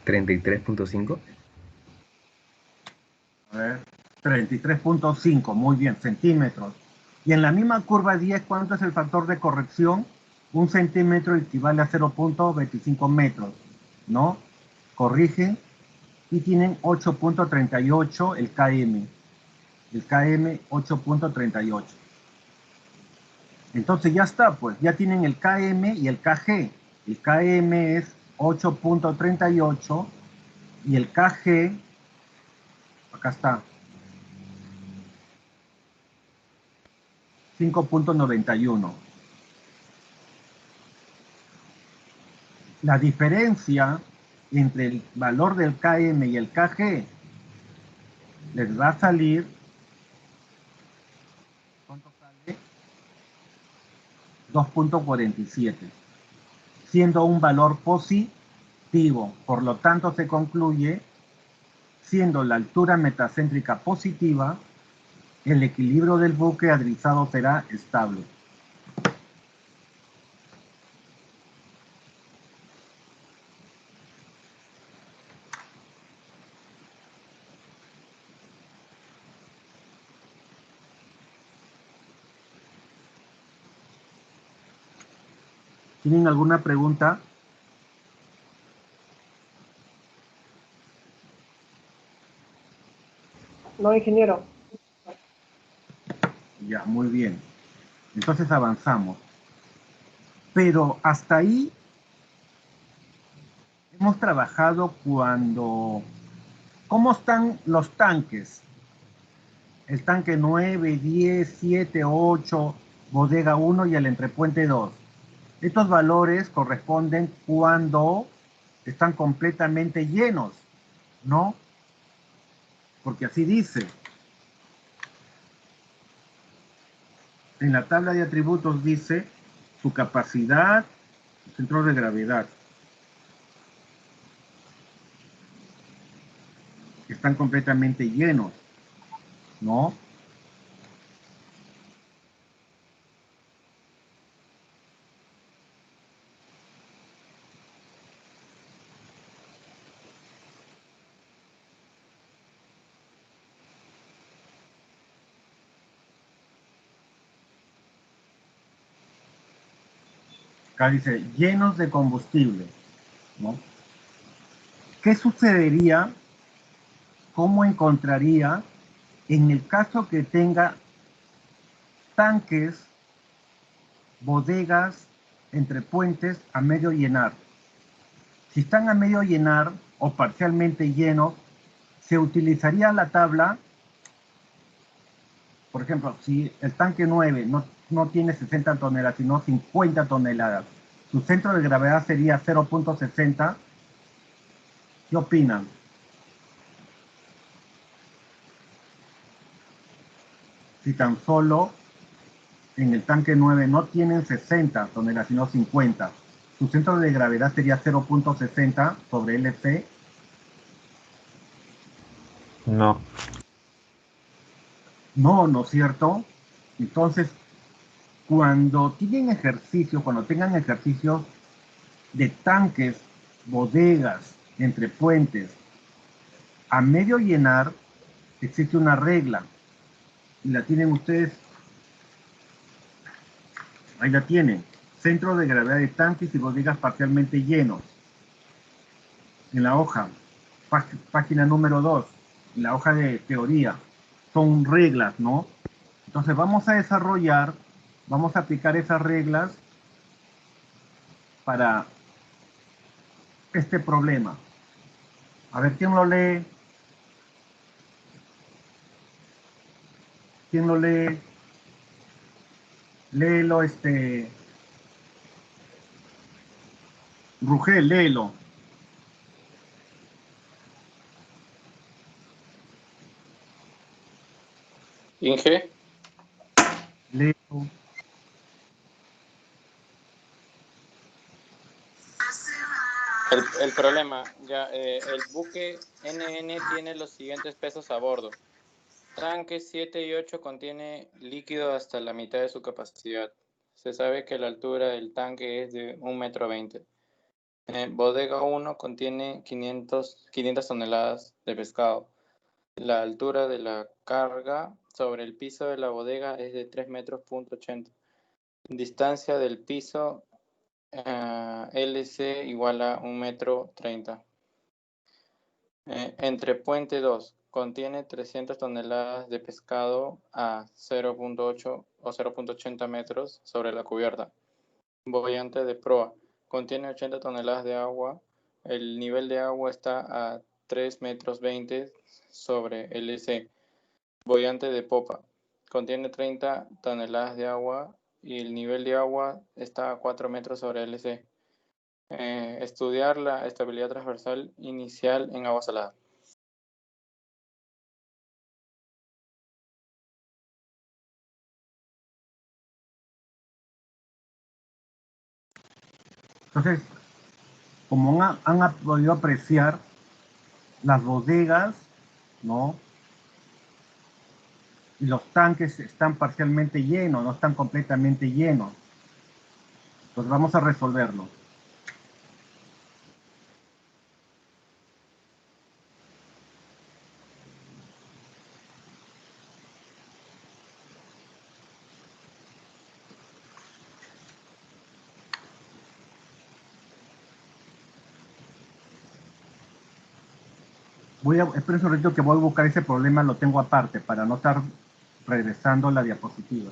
Speaker 5: ¿33.5?
Speaker 1: A ver, 33.5, muy bien, centímetros. Y en la misma curva 10, ¿cuánto es el factor de corrección? 1 centímetro equivale a 0.25 metros, ¿no? Corrigen y tienen 8.38 el KM. El KM 8.38. Entonces ya está, pues, ya tienen el KM y el KG. El KM es 8.38 y el KG, acá está, 5.91. La diferencia entre el valor del KM y el KG les va a salir, ¿cuánto sale? 2.47, siendo un valor positivo. Por lo tanto, se concluye, siendo la altura metacéntrica positiva, el equilibrio del buque adrizado será estable. ¿Tienen alguna pregunta?
Speaker 5: No, ingeniero.
Speaker 1: Ya, muy bien. Entonces avanzamos. Pero hasta ahí hemos trabajado cuando... ¿Cómo están los tanques? El tanque 9, 10, 7, 8, bodega 1 y el entrepuente 2. Estos valores corresponden cuando están completamente llenos, ¿no? Porque así dice. En la tabla de atributos dice su capacidad, su centro de gravedad. Están completamente llenos, ¿no? Acá dice llenos de combustible, ¿no? ¿Qué sucedería? ¿Cómo encontraría en el caso que tenga tanques, bodegas, entrepuentes a medio llenar? Si están a medio llenar o parcialmente llenos, se utilizaría la tabla. Por ejemplo, si el tanque 9 no tiene 60 toneladas, sino 50 toneladas, su centro de gravedad sería 0.60. ¿Qué opinan? Si tan solo en el tanque 9 no tienen 60 toneladas, sino 50, su centro de gravedad sería 0.60 sobre LC.
Speaker 6: No.
Speaker 1: No, ¿no es cierto? Entonces, cuando tengan ejercicios de tanques, bodegas, entre puentes, a medio llenar, existe una regla, y la tienen ustedes, ahí la tienen, centro de gravedad de tanques y bodegas parcialmente llenos, en la hoja, página número 2, en la hoja de teoría, son reglas, ¿no? Entonces vamos a vamos a aplicar esas reglas para este problema. A ver, ¿quién lo lee? ¿Quién lo lee? Léelo, Rugel, léelo.
Speaker 7: Inge,
Speaker 1: Léelo.
Speaker 7: el problema, ya, el buque NN tiene los siguientes pesos a bordo. Tanque 7 y 8 contiene líquido hasta la mitad de su capacidad. Se sabe que la altura del tanque es de 1,20 m. Bodega 1 contiene 500 toneladas de pescado. La altura de la carga sobre el piso de la bodega es de 3,80 m. Distancia del piso LC igual a 1,30 m. Entre puente 2 contiene 300 toneladas de pescado a 0.8 o 0.80 metros sobre la cubierta. Boyante de proa contiene 80 toneladas de agua. El nivel de agua está a 3,20 metros sobre LC. Boyante de popa. Contiene 30 toneladas de agua y el nivel de agua está a 4 metros sobre LC. Estudiar la estabilidad transversal inicial en agua salada.
Speaker 1: Entonces, como han podido apreciar, las bodegas, ¿no? Y los tanques están parcialmente llenos, no están completamente llenos. Pues vamos a resolverlo. Espera un ratito que voy a buscar ese problema, lo tengo aparte, para no estar regresando la diapositiva.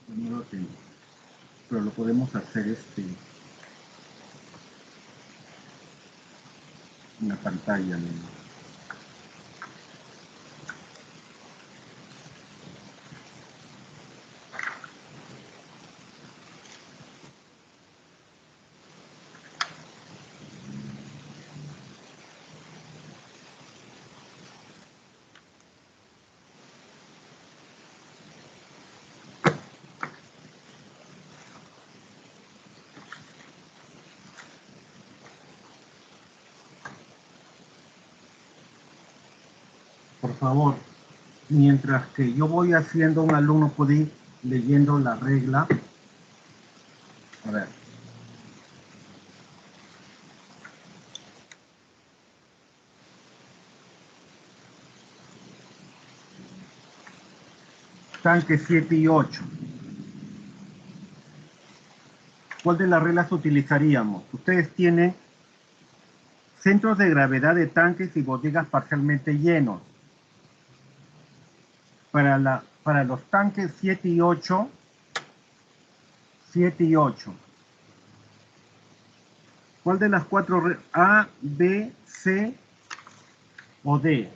Speaker 1: No lo tengo, pero lo podemos hacer en la pantalla, ¿no? Por favor, mientras que yo voy haciendo, un alumno puede ir leyendo la regla. A ver. Tanque 7 y 8. ¿cuál de las reglas utilizaríamos? Ustedes tienen centros de gravedad de tanques y bodegas parcialmente llenos. Para los tanques 7 y 8, ¿cuál de las cuatro reglas? A, B, C o D?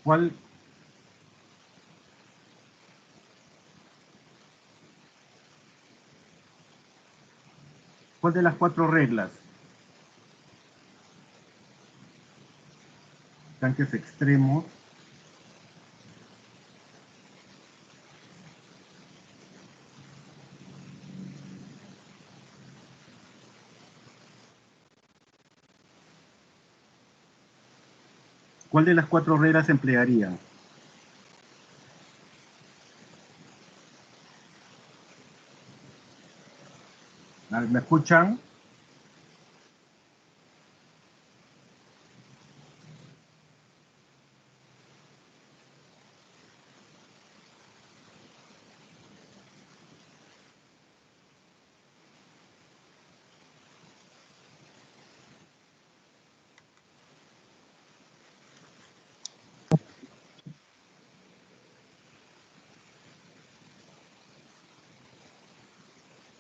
Speaker 1: ¿Cuál de las cuatro reglas? Tanques extremos. ¿Cuál de las cuatro reglas emplearían? ¿Me escuchan?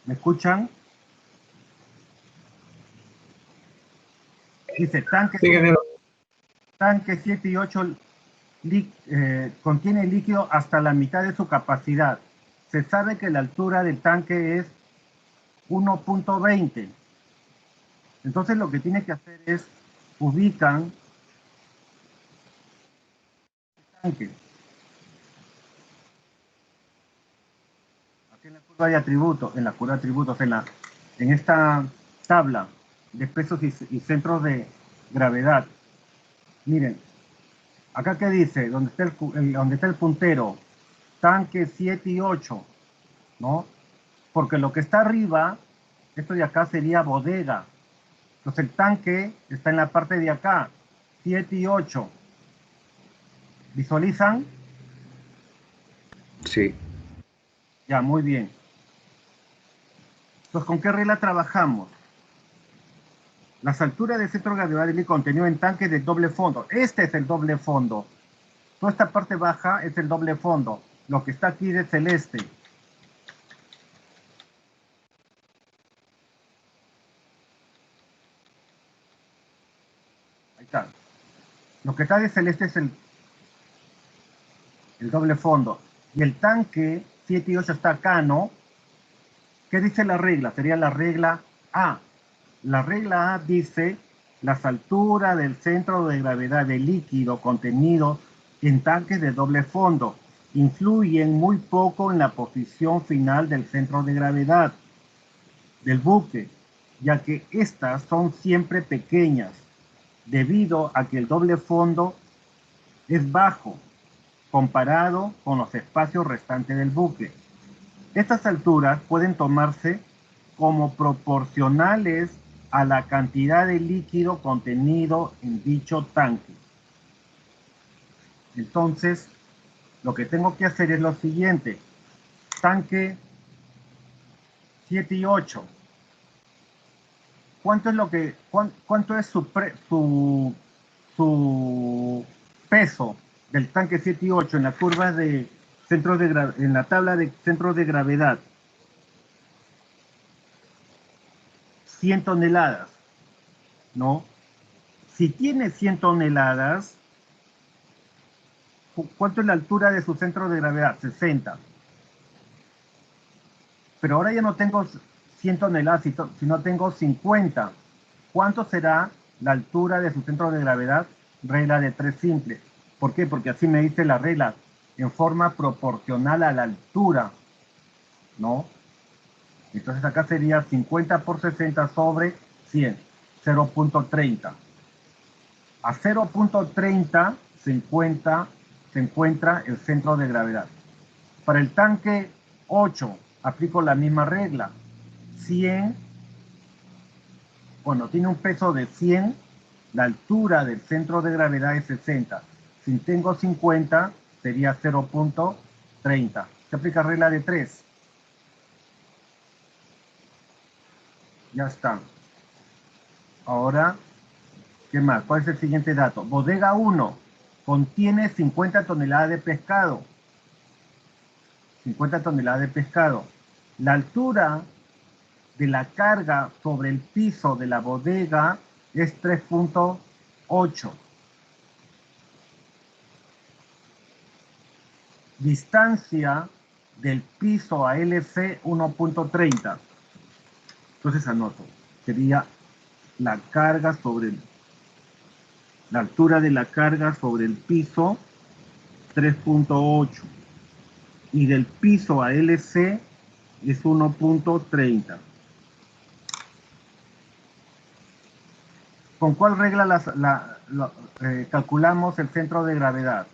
Speaker 1: ¿Me escuchan? Dice, tanque 7 y 8 contiene líquido hasta la mitad de su capacidad. Se sabe que la altura del tanque es 1.20. Entonces lo que tiene que hacer es ubican el tanque. Aquí en la curva de atributos, en esta tabla de pesos y centros de gravedad. Miren, acá que dice, donde está el puntero, tanque 7 y 8, ¿no? Porque lo que está arriba, esto de acá sería bodega. Entonces el tanque está en la parte de acá, 7 y 8. ¿Visualizan?
Speaker 5: Sí.
Speaker 1: Ya, muy bien. Entonces, ¿con qué regla trabajamos? Las alturas de centro de gravedad del contenido en tanques de doble fondo. Este es el doble fondo. Toda esta parte baja es el doble fondo. Lo que está aquí de celeste. Ahí está. Lo que está de celeste es el doble fondo. Y el tanque 7 y 8 está acá, ¿no? ¿Qué dice la regla? Sería la regla A. La regla A dice las alturas del centro de gravedad del líquido contenido en tanques de doble fondo influyen muy poco en la posición final del centro de gravedad del buque, ya que estas son siempre pequeñas, debido a que el doble fondo es bajo comparado con los espacios restantes del buque. Estas alturas pueden tomarse como proporcionales a la cantidad de líquido contenido en dicho tanque. Entonces, lo que tengo que hacer es lo siguiente. Tanque 7 y 8. ¿Cuánto es su peso del tanque 7 y 8 en la curva de en la tabla de centros de gravedad? 100 toneladas, ¿no? Si tiene 100 toneladas, ¿cuánto es la altura de su centro de gravedad? 60. Pero ahora ya no tengo 100 toneladas, sino tengo 50. ¿Cuánto será la altura de su centro de gravedad? Regla de 3 simple. ¿Por qué? Porque así me dice la regla, en forma proporcional a la altura, ¿no? Entonces acá sería 50 por 60 sobre 100, 0.30. A 0.30 se encuentra el centro de gravedad. Para el tanque 8 aplico la misma regla. 100 Bueno, tiene un peso de 100, la altura del centro de gravedad es 60. Si tengo 50, sería 0.30. Se aplica regla de 3. Ya está. Ahora, ¿qué más? ¿Cuál es el siguiente dato? Bodega 1 contiene 50 toneladas de pescado. 50 toneladas de pescado. La altura de la carga sobre el piso de la bodega es 3.8. Distancia del piso a LC 1.30. Entonces anoto, sería la carga sobre la altura de la carga sobre el piso 3.8 y del piso a LC es 1.30. ¿Con cuál regla calculamos el centro de gravedad?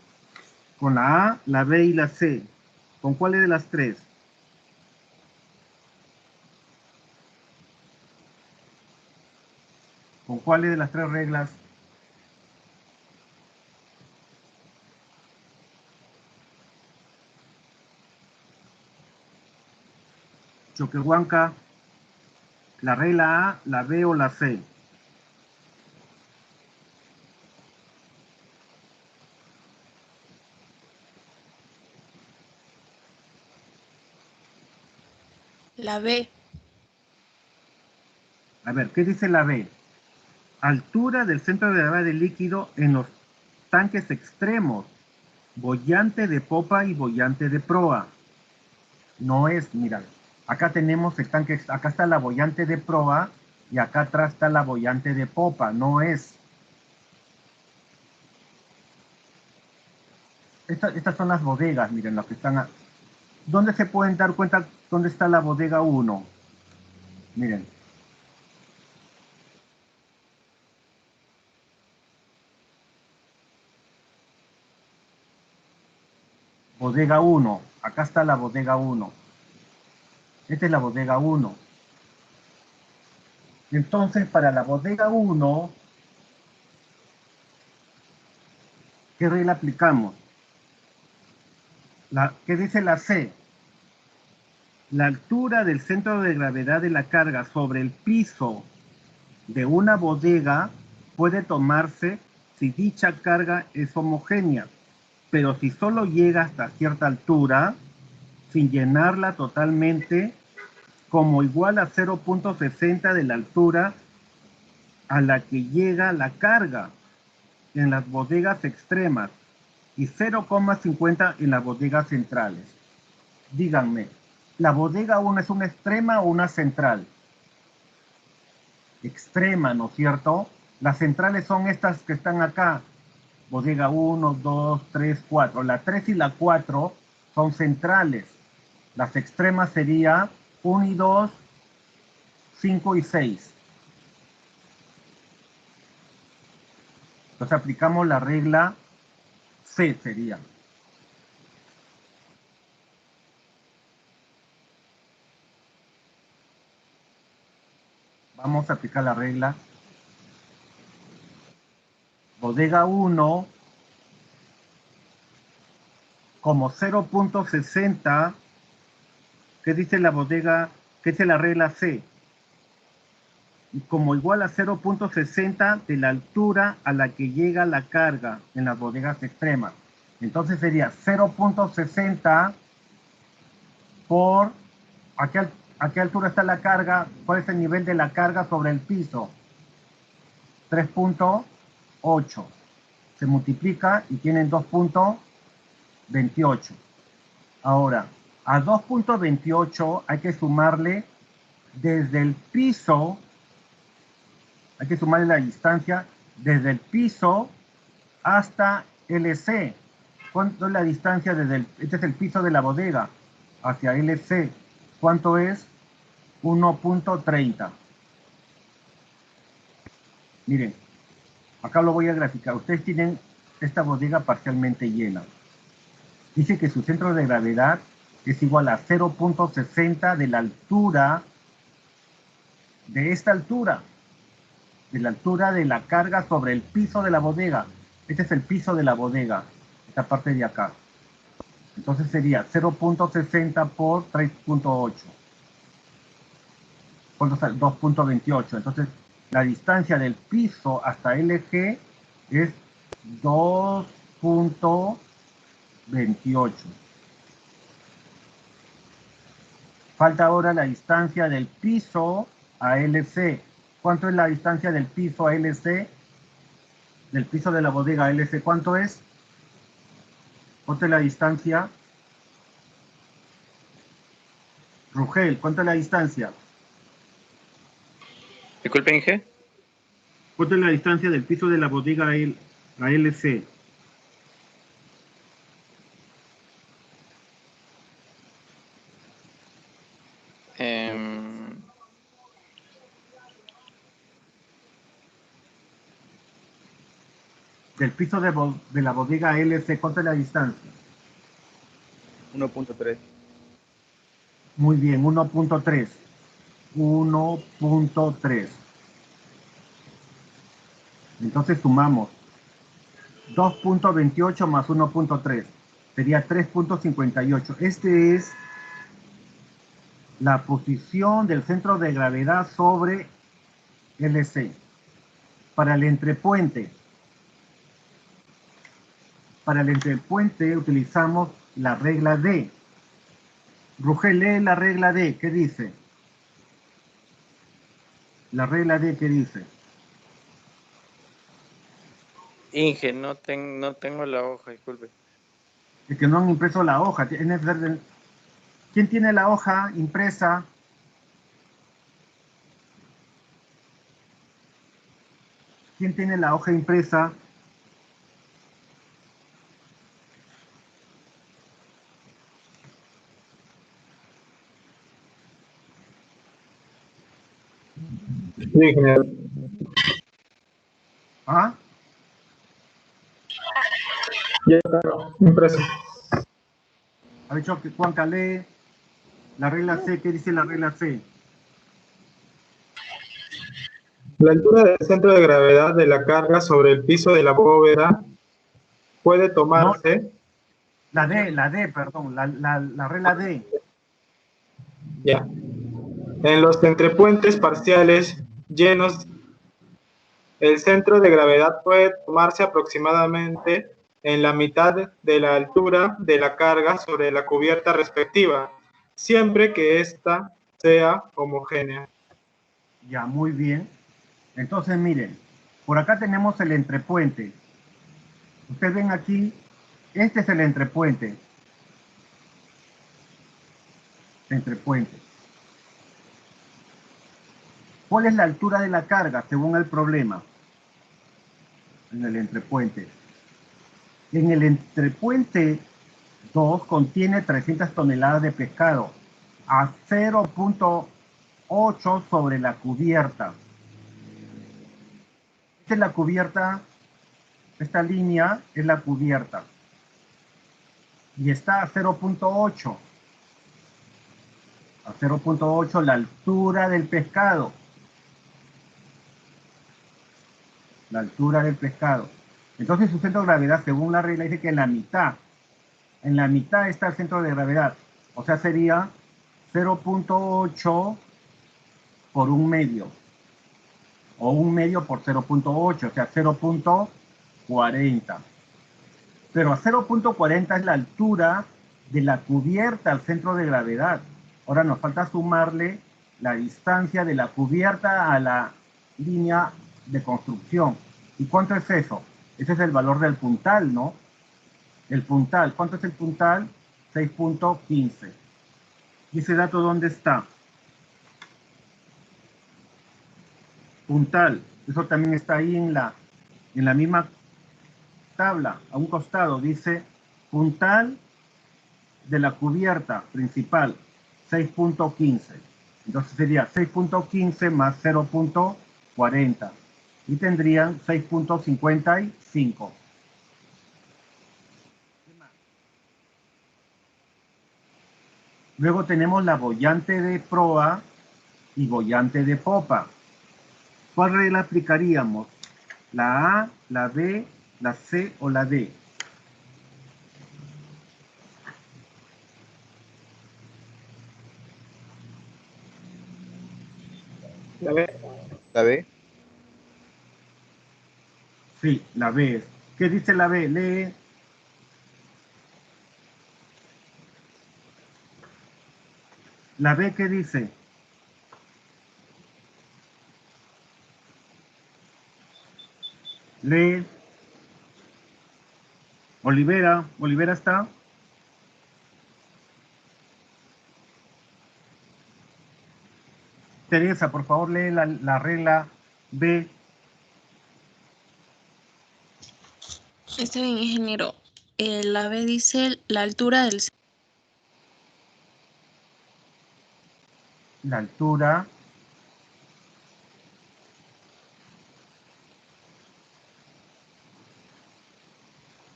Speaker 1: Con la A, la B y la C. ¿Con cuáles de las tres? ¿Con cuáles de las tres reglas? Choquehuanca, la regla A, la B o la C.
Speaker 3: La B.
Speaker 1: A ver, ¿qué dice la B? Altura del centro de gravedad del líquido en los tanques extremos, boyante de popa y boyante de proa. No es, mira, acá tenemos el tanque, acá está la boyante de proa y acá atrás está la boyante de popa, no es. Estas son las bodegas, miren, las que están. ¿Dónde se pueden dar cuenta dónde está la bodega 1? Miren. Bodega 1. Acá está la bodega 1. Esta es la bodega 1. Entonces, para la bodega 1, ¿qué regla aplicamos? ¿Qué dice la C? La altura del centro de gravedad de la carga sobre el piso de una bodega puede tomarse si dicha carga es homogénea, pero si solo llega hasta cierta altura, sin llenarla totalmente, como igual a 0.60 de la altura a la que llega la carga en las bodegas extremas y 0,50 en las bodegas centrales. Díganme, ¿la bodega 1 es una extrema o una central? Extrema, ¿no es cierto? Las centrales son estas que están acá. Bodega 1, 2, 3, 4. La 3 y la 4 son centrales. Las extremas serían 1 y 2, 5 y 6. Entonces aplicamos la regla C, sería. Vamos a aplicar la regla. Bodega 1 como 0.60. ¿Qué dice la bodega? ¿Qué dice la regla C? Como igual a 0.60 de la altura a la que llega la carga en las bodegas extremas. Entonces sería 0.60 por... ¿a qué altura está la carga? ¿Cuál es el nivel de la carga sobre el piso? 3.8. Se multiplica y tienen 2.28. Ahora, a 2.28 hay que sumarle desde el piso, hay que sumarle la distancia desde el piso hasta LC. ¿Cuánto es la distancia desde este es el piso de la bodega hacia LC? ¿Cuánto es? 1.30. Miren, acá lo voy a graficar. Ustedes tienen esta bodega parcialmente llena. Dice que su centro de gravedad es igual a 0.60 de la altura de esta altura. de la altura de la carga sobre el piso de la bodega. Este es el piso de la bodega, esta parte de acá. Entonces sería 0.60 por 3.8. Por 2.28. Entonces la distancia del piso hasta LG es 2.28. Falta ahora la distancia del piso a LC. ¿Cuánto es la distancia del piso a LC? Del piso de la bodega a LC, ¿cuánto es? ¿Cuánto es la distancia? Rugel, ¿cuánto es la distancia?
Speaker 7: Disculpe, Inge.
Speaker 1: ¿Cuánto es la distancia del piso de la bodega a LC? Del piso de la bodega a LC, ¿cuánto es la distancia?
Speaker 2: 1.3.
Speaker 1: Muy bien, 1.3. 1.3. Entonces sumamos 2.28 más 1.3. Sería 3.58. Este es la posición del centro de gravedad sobre LC. Para el entrepuente. Para el entrepuente utilizamos la regla D. Rugel, lee la regla D. ¿Qué dice? La regla D, ¿qué dice?
Speaker 7: Inge, no tengo la hoja, disculpe.
Speaker 1: Es que no han impreso la hoja. Es necesario... ¿Quién tiene la hoja impresa? ¿Quién tiene la hoja impresa?
Speaker 4: Sí, general.
Speaker 1: ¿Ah?
Speaker 4: Ya está impreso.
Speaker 1: Ha dicho que Juanca lee la regla C. ¿Qué dice la regla C?
Speaker 4: La altura del centro de gravedad de la carga sobre el piso de la bóveda puede
Speaker 1: No,
Speaker 4: tomarse.
Speaker 1: la D, perdón, la regla D.
Speaker 4: Ya. En los entrepuentes parciales llenos, el centro de gravedad puede tomarse aproximadamente en la mitad de la altura de la carga sobre la cubierta respectiva, siempre que ésta sea homogénea.
Speaker 1: Ya, muy bien. Entonces, miren, por acá tenemos el entrepuente. Ustedes ven aquí, este es el entrepuente. Entrepuente. ¿Cuál es la altura de la carga según el problema? En el entrepuente. En el entrepuente 2 contiene 300 toneladas de pescado a 0.8 sobre la cubierta. Esta es la cubierta, esta línea es la cubierta. Y está a 0.8. A 0.8 la altura del pescado. La altura del pescado. Entonces su centro de gravedad, según la regla, dice que en la mitad está el centro de gravedad. O sea, sería 0.8 por 1/2. O 1/2 por 0.8, o sea, 0.40. Pero a 0.40 es la altura de la cubierta al centro de gravedad. Ahora nos falta sumarle la distancia de la cubierta a la línea de construcción. ¿Y cuánto es eso? Ese es el valor del puntal, ¿no? El puntal, ¿cuánto es el puntal? 6.15. ¿Y ese dato dónde está? Puntal, eso también está ahí en la misma tabla, a un costado, dice puntal de la cubierta principal, 6.15. Entonces sería 6.15 más 0.40 y tendrían 6.55. Luego tenemos la boyante de proa y boyante de popa. ¿Cuál regla aplicaríamos? ¿La A, la B, la C o la D?
Speaker 4: La B.
Speaker 2: La B.
Speaker 1: Sí, la B. ¿Qué dice la B? Lee. ¿La B qué dice? Lee. Olivera. ¿Olivera está? Teresa, por favor, lee la regla B.
Speaker 3: Está bien, ingeniero. La B dice la altura del
Speaker 1: La altura.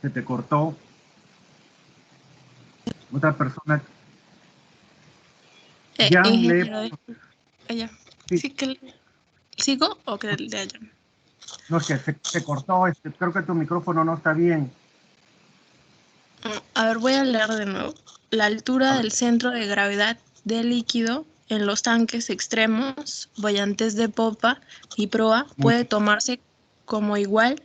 Speaker 1: Se te cortó. Otra persona. Jan lee.
Speaker 3: ingeniero. Allá.
Speaker 1: Sí,
Speaker 3: Sí que sigo o que de allá.
Speaker 1: no, es que se cortó. Creo que tu micrófono no está bien.
Speaker 3: A ver, voy a leer de nuevo. La altura del centro de gravedad del líquido en los tanques extremos, bollantes de popa y proa
Speaker 1: Muy
Speaker 3: puede tomarse como igual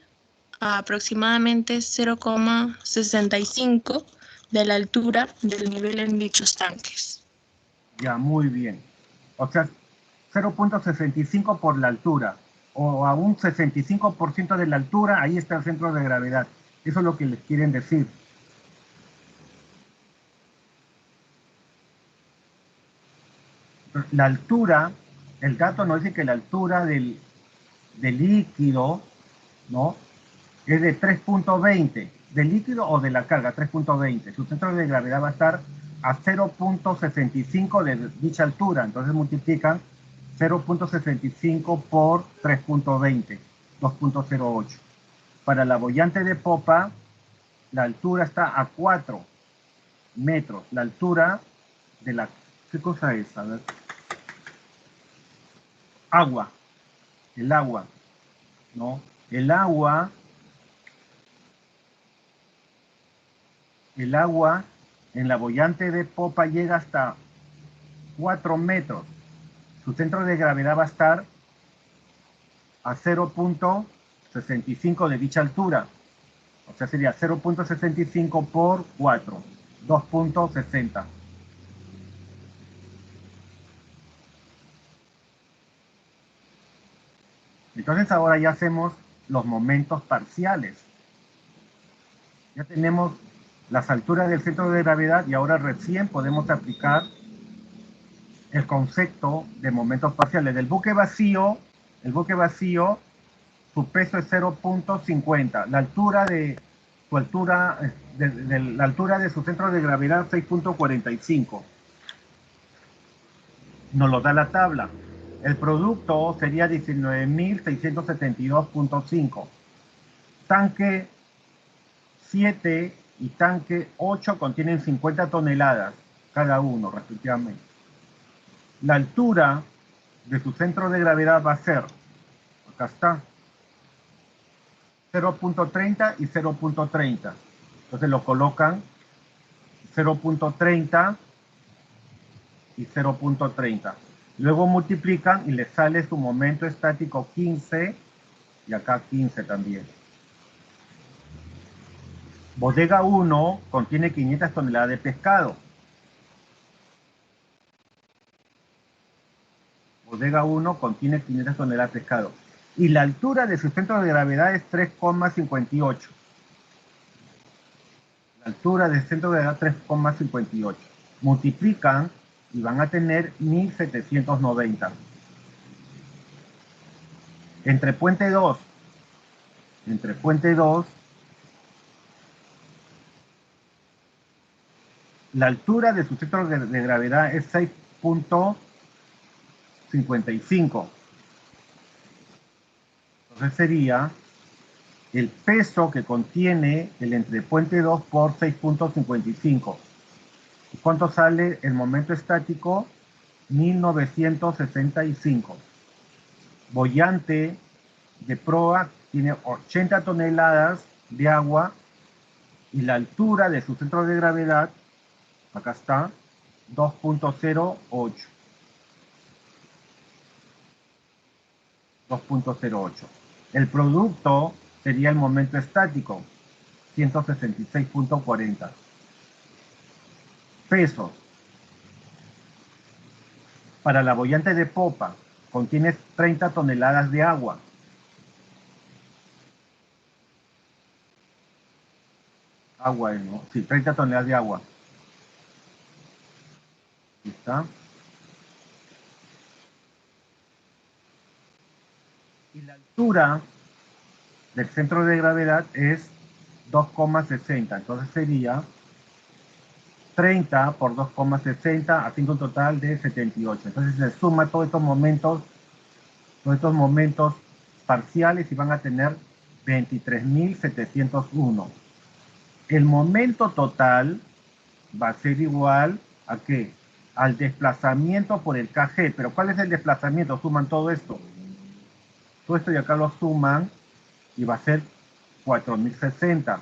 Speaker 3: a aproximadamente 0,65 de la altura del nivel en dichos tanques.
Speaker 1: Ya, muy bien. O sea, 0,65 por la altura, o a un 65% de la altura, ahí está el centro de gravedad. Eso es lo que les quieren decir. La altura, el dato nos dice que la altura del líquido, ¿no? Es de 3,20. ¿Del líquido o de la carga? 3,20. Su centro de gravedad va a estar a 0,65 de dicha altura. Entonces multiplican 0,65 por 3,20, 2,08. Para la boyante de popa, la altura está a 4 metros. La altura de la... ¿Qué cosa es? A ver. Agua. El agua, ¿no? El agua en la boyante de popa llega hasta 4 metros. Su centro de gravedad va a estar a 0,65 de dicha altura. O sea, sería 0,65 por 4, 2,60. Entonces ahora ya hacemos los momentos parciales. Ya tenemos las alturas del centro de gravedad y ahora recién podemos aplicar el concepto de momentos parciales. El buque vacío, su peso es 0,50. La altura de la altura de su centro de gravedad 6,45. Nos lo da la tabla. El producto sería 19.672,5. Tanque 7 y tanque 8 contienen 50 toneladas cada uno, respectivamente. La altura de su centro de gravedad va a ser, acá está, 0,30 y 0,30. Entonces lo colocan 0,30 y 0,30. Luego multiplican y les sale su momento estático 15 y acá 15 también. Bodega 1 contiene 500 toneladas de pescado. Bodega 1 contiene 500 toneladas de pescado. Y la altura de su centro de gravedad es 3,58. La altura del centro de gravedad 3,58. Multiplican y van a tener 1.790. Entre puente 2, la altura de su centro de gravedad es 6,55. Entonces sería el peso que contiene el entrepuente 2 por 6,55. ¿Cuánto sale el momento estático? 1965. boyante de proa tiene 80 toneladas de agua y la altura de su centro de gravedad, acá está, 2.08. 2.08. El producto sería el momento estático, 166.40. Pesos. Para la boyante de popa, contiene 30 toneladas de agua. Agua, ¿no? Sí, 30 toneladas de agua. Aquí está. Y la altura del centro de gravedad es 2,60. Entonces sería 30 por 2,60, haciendo un total de 78. Entonces se suma todos estos momentos parciales y van a tener 23.701. El momento total va a ser igual a ¿qué? Al desplazamiento por el kg. Pero ¿cuál es el desplazamiento? Suman todo esto. Todo esto y acá lo suman y va a ser 4.060.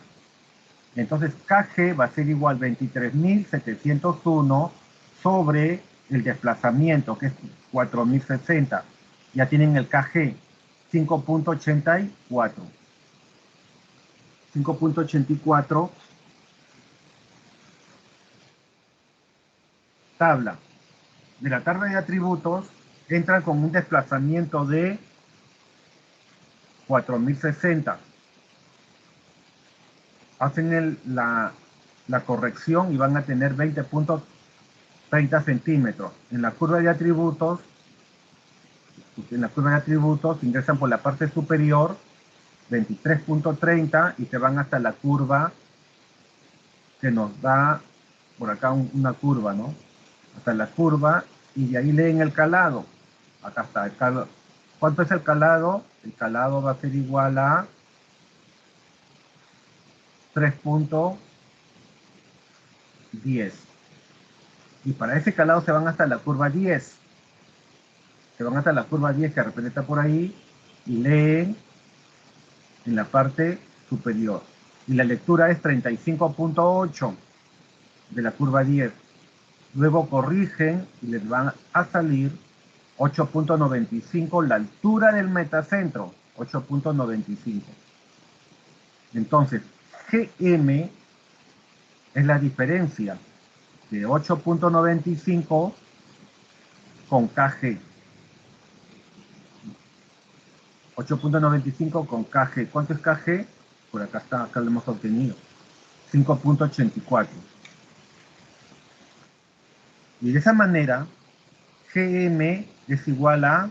Speaker 1: Entonces kg va a ser igual a 23.701 sobre el desplazamiento, que es 4.060. Ya tienen el kg, 5.84. 5.84. Tabla. De la tabla de atributos entran con un desplazamiento de 4.060. Hacen la corrección y van a tener 20.30 centímetros. En la curva de atributos, ingresan por la parte superior 23.30 y se van hasta la curva que nos da por acá una curva, ¿no? Hasta la curva y de ahí leen el calado. Acá está el calado. ¿Cuánto es el calado? El calado va a ser igual a 3.10. Y para ese calado se van hasta la curva 10. Se van hasta la curva 10 que representa por ahí y leen en la parte superior. Y la lectura es 35.8 de la curva 10. Luego corrigen y les van a salir 8.95 la altura del metacentro. 8.95. Entonces, GM es la diferencia de 8.95 con KG. 8.95 con KG. ¿Cuánto es KG? Por acá está, acá lo hemos obtenido. 5.84. Y de esa manera, GM es igual a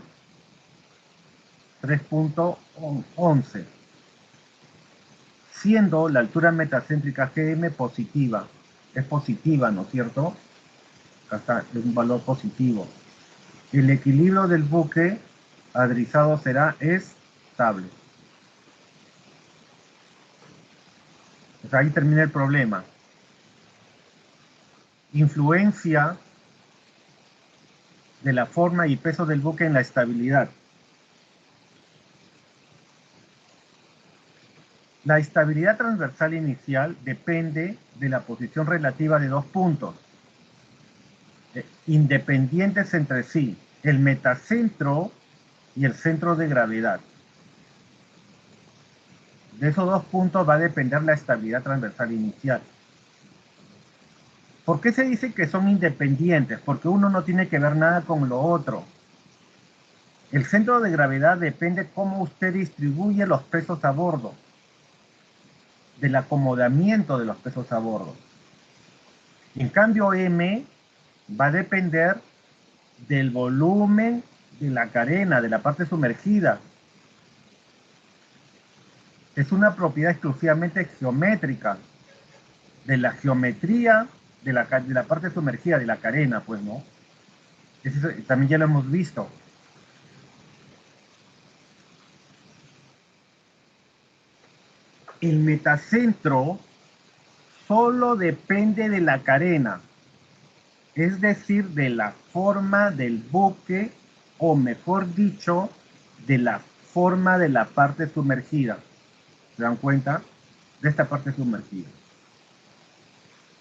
Speaker 1: 3.11. Siendo la altura metacéntrica GM positiva. Es positiva, ¿no es cierto? Acá está, es un valor positivo. El equilibrio del buque adrizado será estable. Pues ahí termina el problema. Influencia de la forma y peso del buque en la estabilidad. La estabilidad transversal inicial depende de la posición relativa de dos puntos, independientes entre sí, el metacentro y el centro de gravedad. De esos dos puntos va a depender la estabilidad transversal inicial. ¿Por qué se dice que son independientes? Porque uno no tiene que ver nada con lo otro. El centro de gravedad depende cómo usted distribuye los pesos a bordo, del acomodamiento de los pesos a bordo. En cambio, M va a depender del volumen de la carena, de la parte sumergida. Es una propiedad exclusivamente geométrica, de la geometría de la parte sumergida, de la carena, pues, ¿no? Eso también ya lo hemos visto. El metacentro solo depende de la carena, es decir, de la forma del buque, o mejor dicho, de la forma de la parte sumergida. ¿Se dan cuenta? De esta parte sumergida.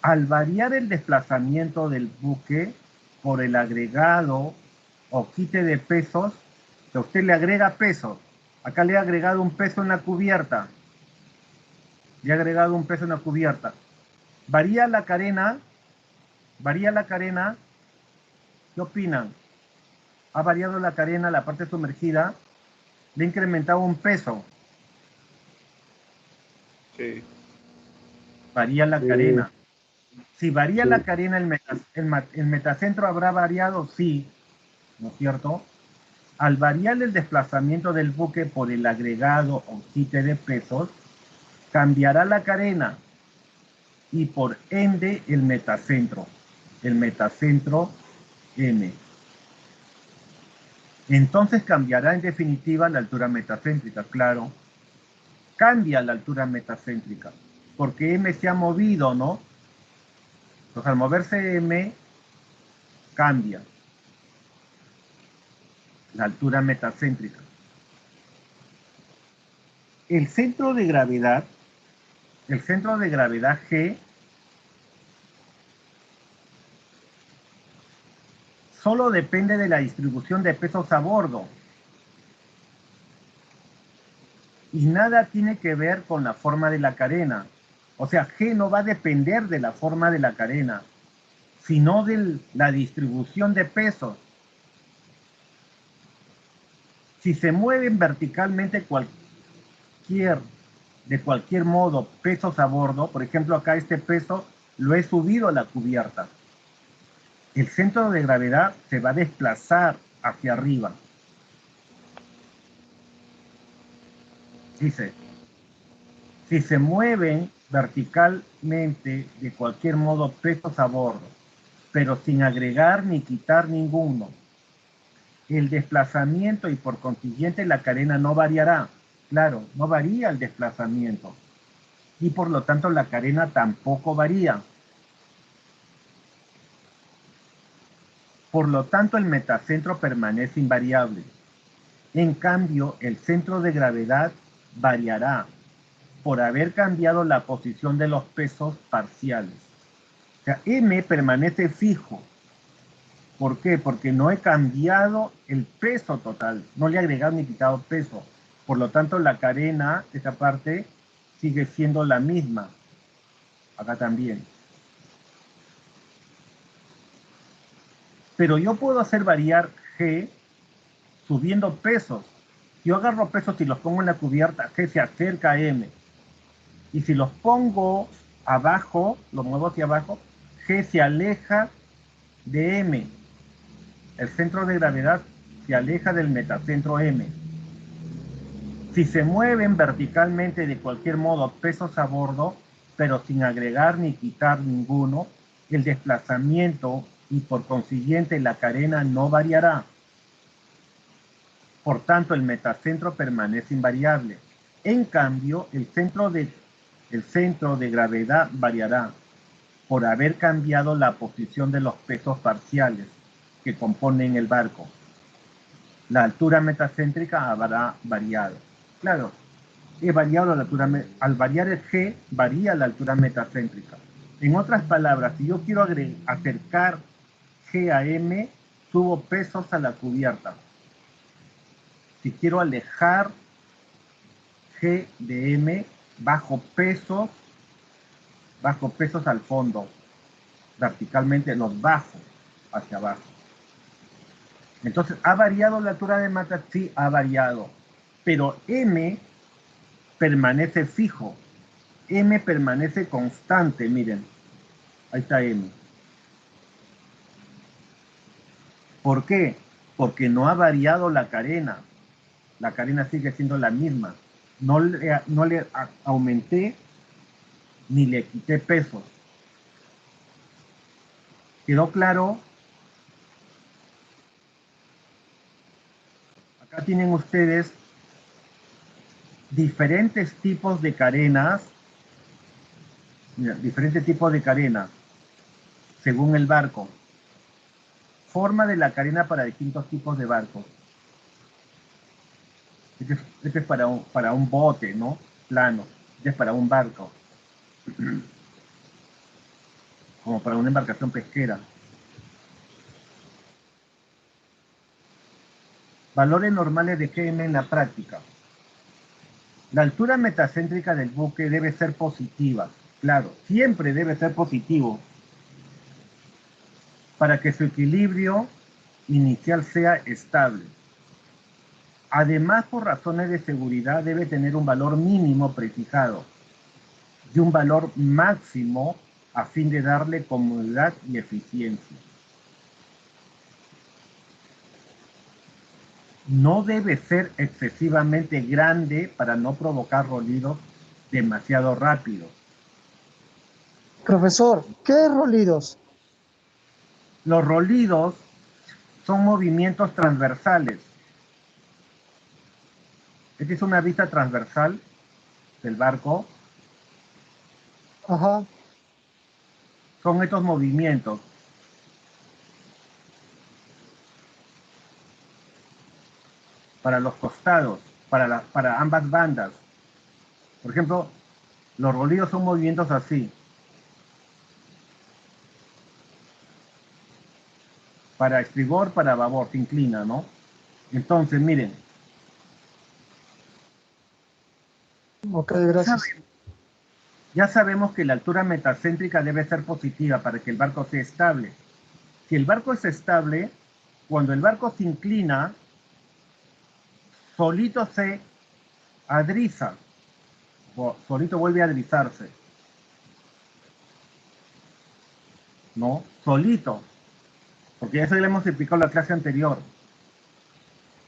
Speaker 1: Al variar el desplazamiento del buque por el agregado o quite de pesos, que usted le agrega peso. Acá le he agregado un peso en la cubierta. Le he agregado un peso en la cubierta. Varía la carena. Varía la carena. ¿Qué opinan? Ha variado la carena, la parte sumergida. Le he incrementado un peso.
Speaker 2: Sí.
Speaker 1: Varía la
Speaker 4: Sí.
Speaker 1: carena. Si varía
Speaker 4: Sí.
Speaker 1: la carena, el metacentro habrá variado, sí, ¿no es cierto? Al variar el desplazamiento del buque por el agregado o quite de pesos, cambiará la carena y por ende el metacentro M. Entonces cambiará en definitiva la altura metacéntrica, claro. Cambia la altura metacéntrica, porque M se ha movido, ¿no? Entonces al moverse M, cambia la altura metacéntrica. El centro de gravedad G, solo depende de la distribución de pesos a bordo. Y nada tiene que ver con la forma de la carena. O sea, G no va a depender de la forma de la carena, sino de la distribución de pesos. Si se mueven verticalmente de cualquier modo pesos a bordo, por ejemplo acá este peso lo he subido a la cubierta, el centro de gravedad se va a desplazar hacia arriba. Dice, si se mueven verticalmente de cualquier modo pesos a bordo, pero sin agregar ni quitar ninguno, el desplazamiento y por consiguiente la carena no variará. Claro, no varía el desplazamiento y por lo tanto la carena tampoco varía. Por lo tanto el metacentro permanece invariable. En cambio, el centro de gravedad variará por haber cambiado la posición de los pesos parciales. O sea, M permanece fijo. ¿Por qué? Porque no he cambiado el peso total, no le he agregado ni quitado peso. Por lo tanto, la carena, esta parte, sigue siendo la misma. Acá también. Pero yo puedo hacer variar G subiendo pesos. Yo agarro pesos y los pongo en la cubierta, G se acerca a M. Y si los pongo abajo, los muevo hacia abajo, G se aleja de M. El centro de gravedad se aleja del metacentro M. Si se mueven verticalmente de cualquier modo pesos a bordo, pero sin agregar ni quitar ninguno, el desplazamiento y por consiguiente la carena no variará. Por tanto, el metacentro permanece invariable. En cambio, el centro de gravedad variará por haber cambiado la posición de los pesos parciales que componen el barco. La altura metacéntrica habrá variado. Claro, he variado la altura, al variar el G, varía la altura metacéntrica. En otras palabras, si yo quiero acercar G a M, subo pesos a la cubierta. Si quiero alejar G de M, bajo pesos al fondo. Verticalmente los bajo hacia abajo. Entonces, ¿ha variado la altura de mata? Sí, ha variado. Pero M permanece fijo. M permanece constante, miren. Ahí está M. ¿Por qué? Porque no ha variado la carena. La carena sigue siendo la misma. No le aumenté ni le quité pesos. ¿Quedó claro? Acá tienen ustedes diferentes tipos de carenas. Mira, diferentes tipos de carenas según el barco. Forma de la carena para distintos tipos de barcos. Este es para un bote, ¿no? Plano. Este es para un barco. Como para una embarcación pesquera. Valores normales de GM en la práctica. La altura metacéntrica del buque debe ser positiva. Claro, siempre debe ser positivo para que su equilibrio inicial sea estable. Además, por razones de seguridad, debe tener un valor mínimo prefijado y un valor máximo a fin de darle comodidad y eficiencia. No debe ser excesivamente grande para no provocar rolidos demasiado rápidos.
Speaker 5: Profesor, ¿qué es rolidos?
Speaker 1: Los rolidos son movimientos transversales. Esta es una vista transversal del barco.
Speaker 5: Ajá.
Speaker 1: Son estos movimientos. Para los costados, para ambas bandas. Por ejemplo, los rolidos son movimientos así. Para estribor, para babor, se inclina, ¿no? Entonces, miren.
Speaker 5: Ok, gracias.
Speaker 1: Ya sabemos que la altura metacéntrica debe ser positiva para que el barco sea estable. Si el barco es estable, cuando el barco se inclina, solito se adriza, o solito vuelve a adrizarse. ¿No? Solito. Porque eso ya lo hemos explicado en la clase anterior.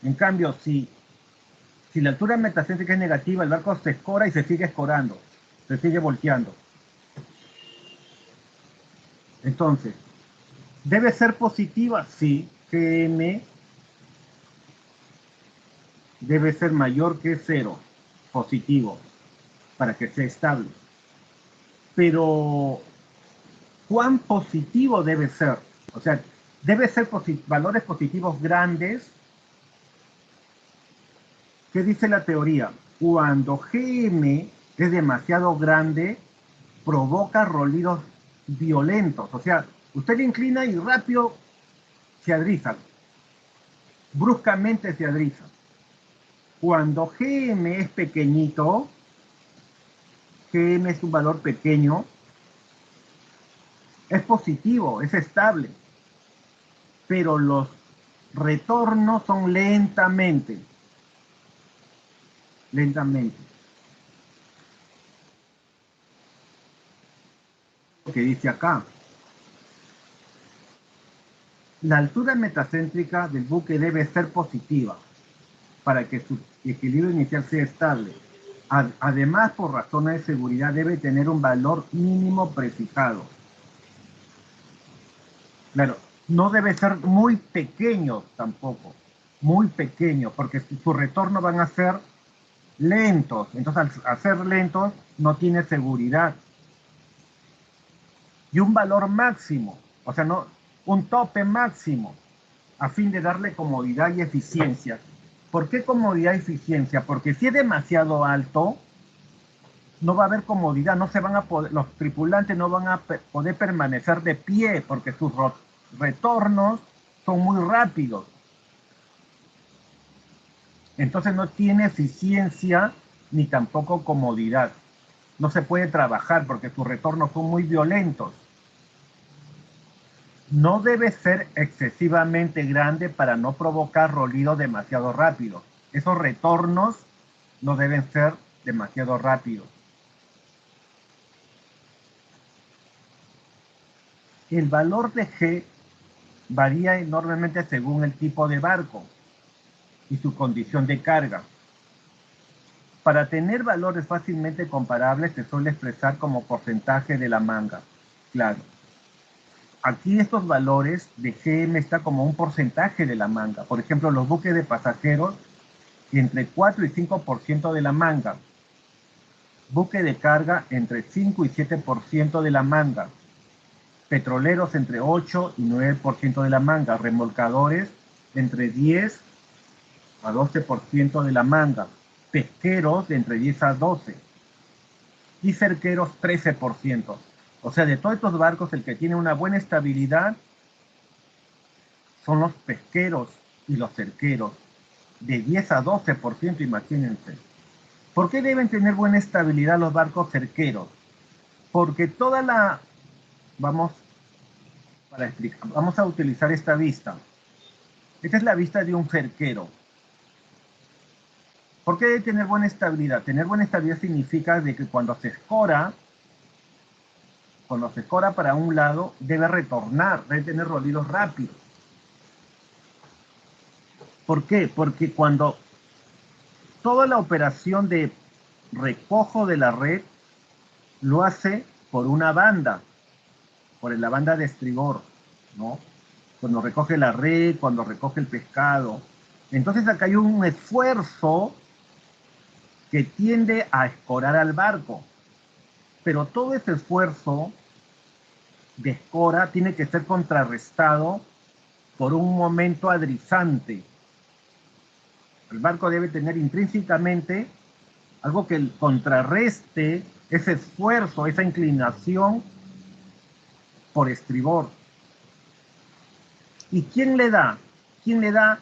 Speaker 1: En cambio, si la altura metacéntrica es negativa, el barco se escora y se sigue escorando, se sigue volteando. Entonces, ¿debe ser positiva? Sí. GM debe ser mayor que 0, positivo, para que sea estable. Pero, ¿cuán positivo debe ser? O sea, debe ser valores positivos grandes. ¿Qué dice la teoría? Cuando GM es demasiado grande, provoca rolidos violentos. O sea, usted le inclina y rápido se adriza. Bruscamente se adriza. Cuando GM es pequeñito, GM es un valor pequeño, es positivo, es estable. Pero los retornos son lentamente. Lo que dice acá. La altura metacéntrica del buque debe ser positiva para que su equilibrio inicial sea estable. Además, por razones de seguridad, debe tener un valor mínimo prefijado. Claro, no debe ser muy pequeño tampoco, muy pequeño, porque sus retornos van a ser lentos. Entonces, al ser lentos, no tiene seguridad. Y un valor máximo, o sea, no, un tope máximo, a fin de darle comodidad y eficiencia. ¿Por qué comodidad y eficiencia? Porque si es demasiado alto, no va a haber comodidad, no se van a poder, los tripulantes no van a poder permanecer de pie, porque sus retornos son muy rápidos. Entonces no tiene eficiencia ni tampoco comodidad. No se puede trabajar porque sus retornos son muy violentos. No debe ser excesivamente grande para no provocar rolidos demasiado rápidos. Esos retornos no deben ser demasiado rápidos. El valor de G varía enormemente según el tipo de barco y su condición de carga. Para tener valores fácilmente comparables se suele expresar como porcentaje de la manga. Claro. Aquí estos valores de GM está como un porcentaje de la manga. Por ejemplo, los buques de pasajeros entre 4 y 5% de la manga. Buque de carga entre 5 y 7% de la manga. Petroleros entre 8 y 9% de la manga. Remolcadores entre 10 a 12% de la manga, pesqueros de entre 10 a 12 y cerqueros 13%. O sea, de todos estos barcos, el que tiene una buena estabilidad son los pesqueros y los cerqueros, de 10 a 12%, imagínense. ¿Por qué deben tener buena estabilidad los barcos cerqueros? Porque toda la... Vamos, para explicar, vamos a utilizar esta vista. Esta es la vista de un cerquero. ¿Por qué debe tener buena estabilidad? Tener buena estabilidad significa de que cuando se escora para un lado, debe retornar, debe tener rolidos rápidos. ¿Por qué? Porque cuando toda la operación de recojo de la red lo hace por una banda, por la banda de estribor, ¿no? Cuando recoge la red, cuando recoge el pescado. Entonces acá hay un esfuerzo que tiende a escorar al barco. Pero todo ese esfuerzo de escora tiene que ser contrarrestado por un momento adrizante. El barco debe tener intrínsecamente algo que contrarreste ese esfuerzo, esa inclinación por estribor. ¿Y quién le da? ¿Quién le da?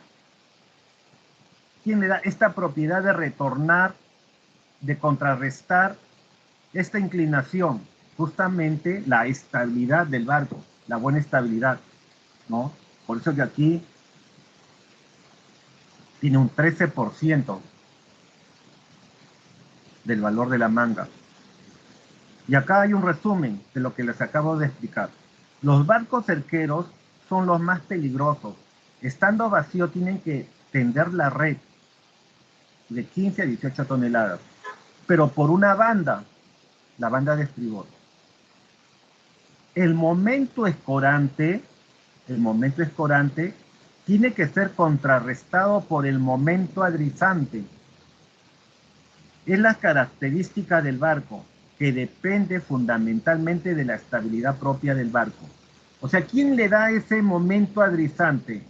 Speaker 1: ¿Quién le da esta propiedad de retornar, de contrarrestar esta inclinación? Justamente la estabilidad del barco, la buena estabilidad, ¿no? Por eso que aquí tiene un 13% del valor de la manga. Y acá hay un resumen de lo que les acabo de explicar. Los barcos cerqueros son los más peligrosos. Estando vacío tienen que tender la red de 15 a 18 toneladas, pero por una banda, la banda de estribor. El momento escorante tiene que ser contrarrestado por el momento adrizante. Es la característica del barco, que depende fundamentalmente de la estabilidad propia del barco. O sea, ¿quién le da ese momento adrizante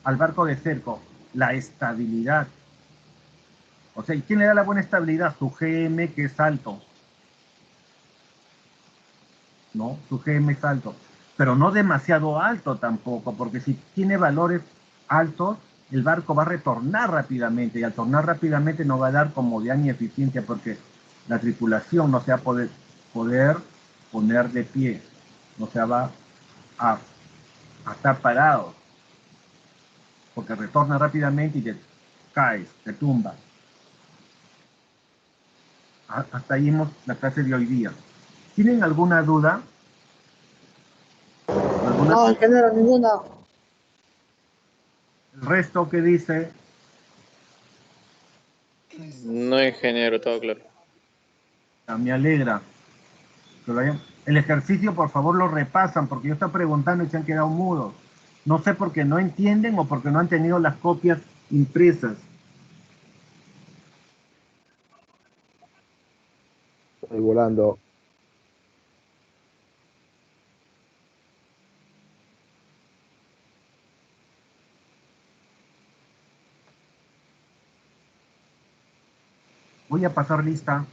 Speaker 1: al barco de cerco? La estabilidad. O sea, ¿y quién le da la buena estabilidad? Su GM, que es alto. ¿No? Su GM es alto. Pero no demasiado alto tampoco, porque si tiene valores altos, el barco va a retornar rápidamente, y al tornar rápidamente no va a dar comodidad ni eficiencia, porque la tripulación no se va a poder poner de pie, no se va a estar parado, porque retorna rápidamente y te caes, te tumbas. Hasta ahí hemos la clase de hoy día. ¿Tienen alguna duda?
Speaker 5: No, ingeniero, ninguna.
Speaker 1: El resto que dice,
Speaker 7: No, ingeniero, todo claro.
Speaker 1: me alegra. El ejercicio, por favor, lo repasan, porque yo estoy preguntando y se han quedado mudos. No sé por qué no entienden o porque no han tenido las copias impresas.
Speaker 6: Estoy volando.
Speaker 1: Voy a pasar lista.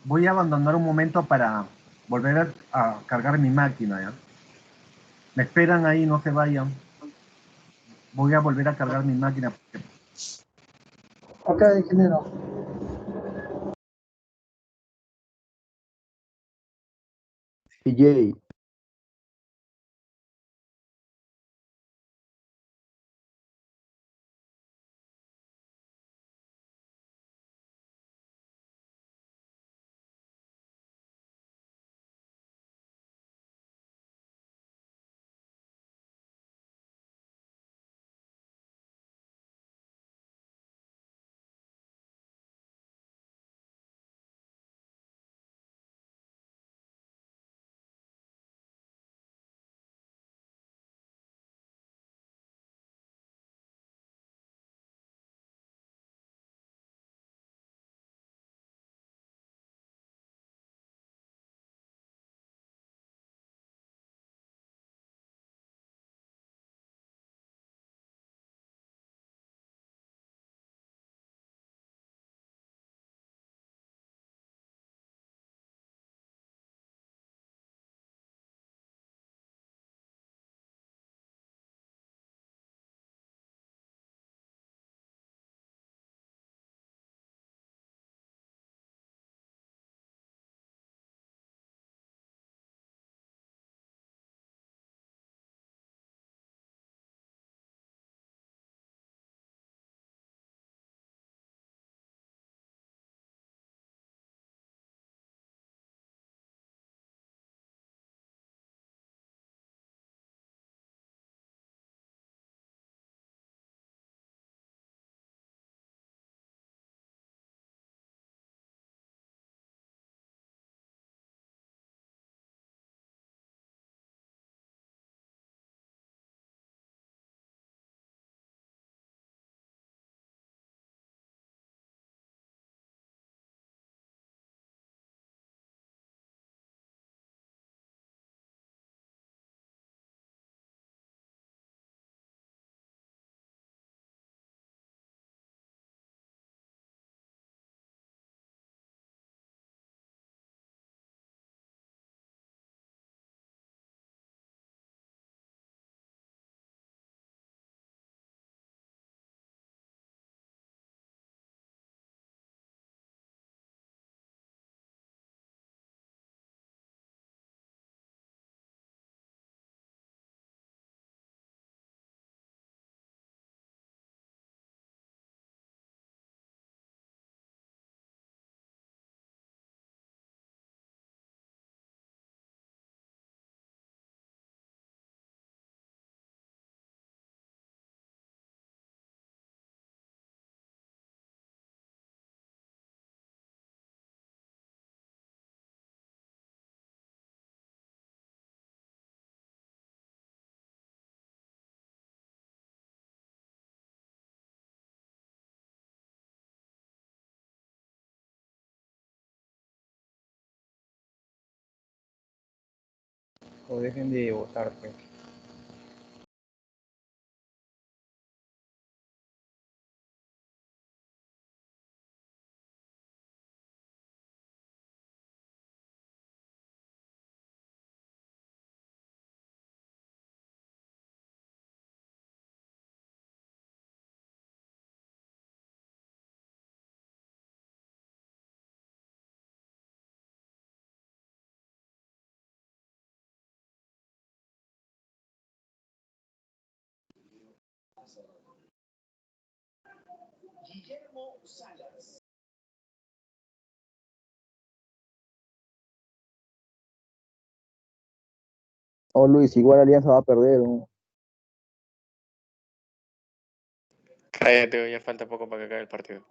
Speaker 1: Voy a abandonar un momento para volver a cargar mi máquina, ¿ya? Me esperan ahí, no se vayan. Voy a volver a cargar mi máquina.
Speaker 5: Ok, ingeniero.
Speaker 6: CJ,
Speaker 2: O dejen de votar, pues.
Speaker 6: Oh, Luis, igual Alianza va a perder, ¿no?
Speaker 7: Cállate, ya falta poco para que acabe el partido.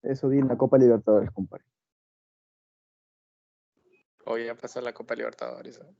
Speaker 6: Eso di en la Copa Libertadores, compadre.
Speaker 7: Hoy ya pasó la Copa Libertadores. ¿Eh?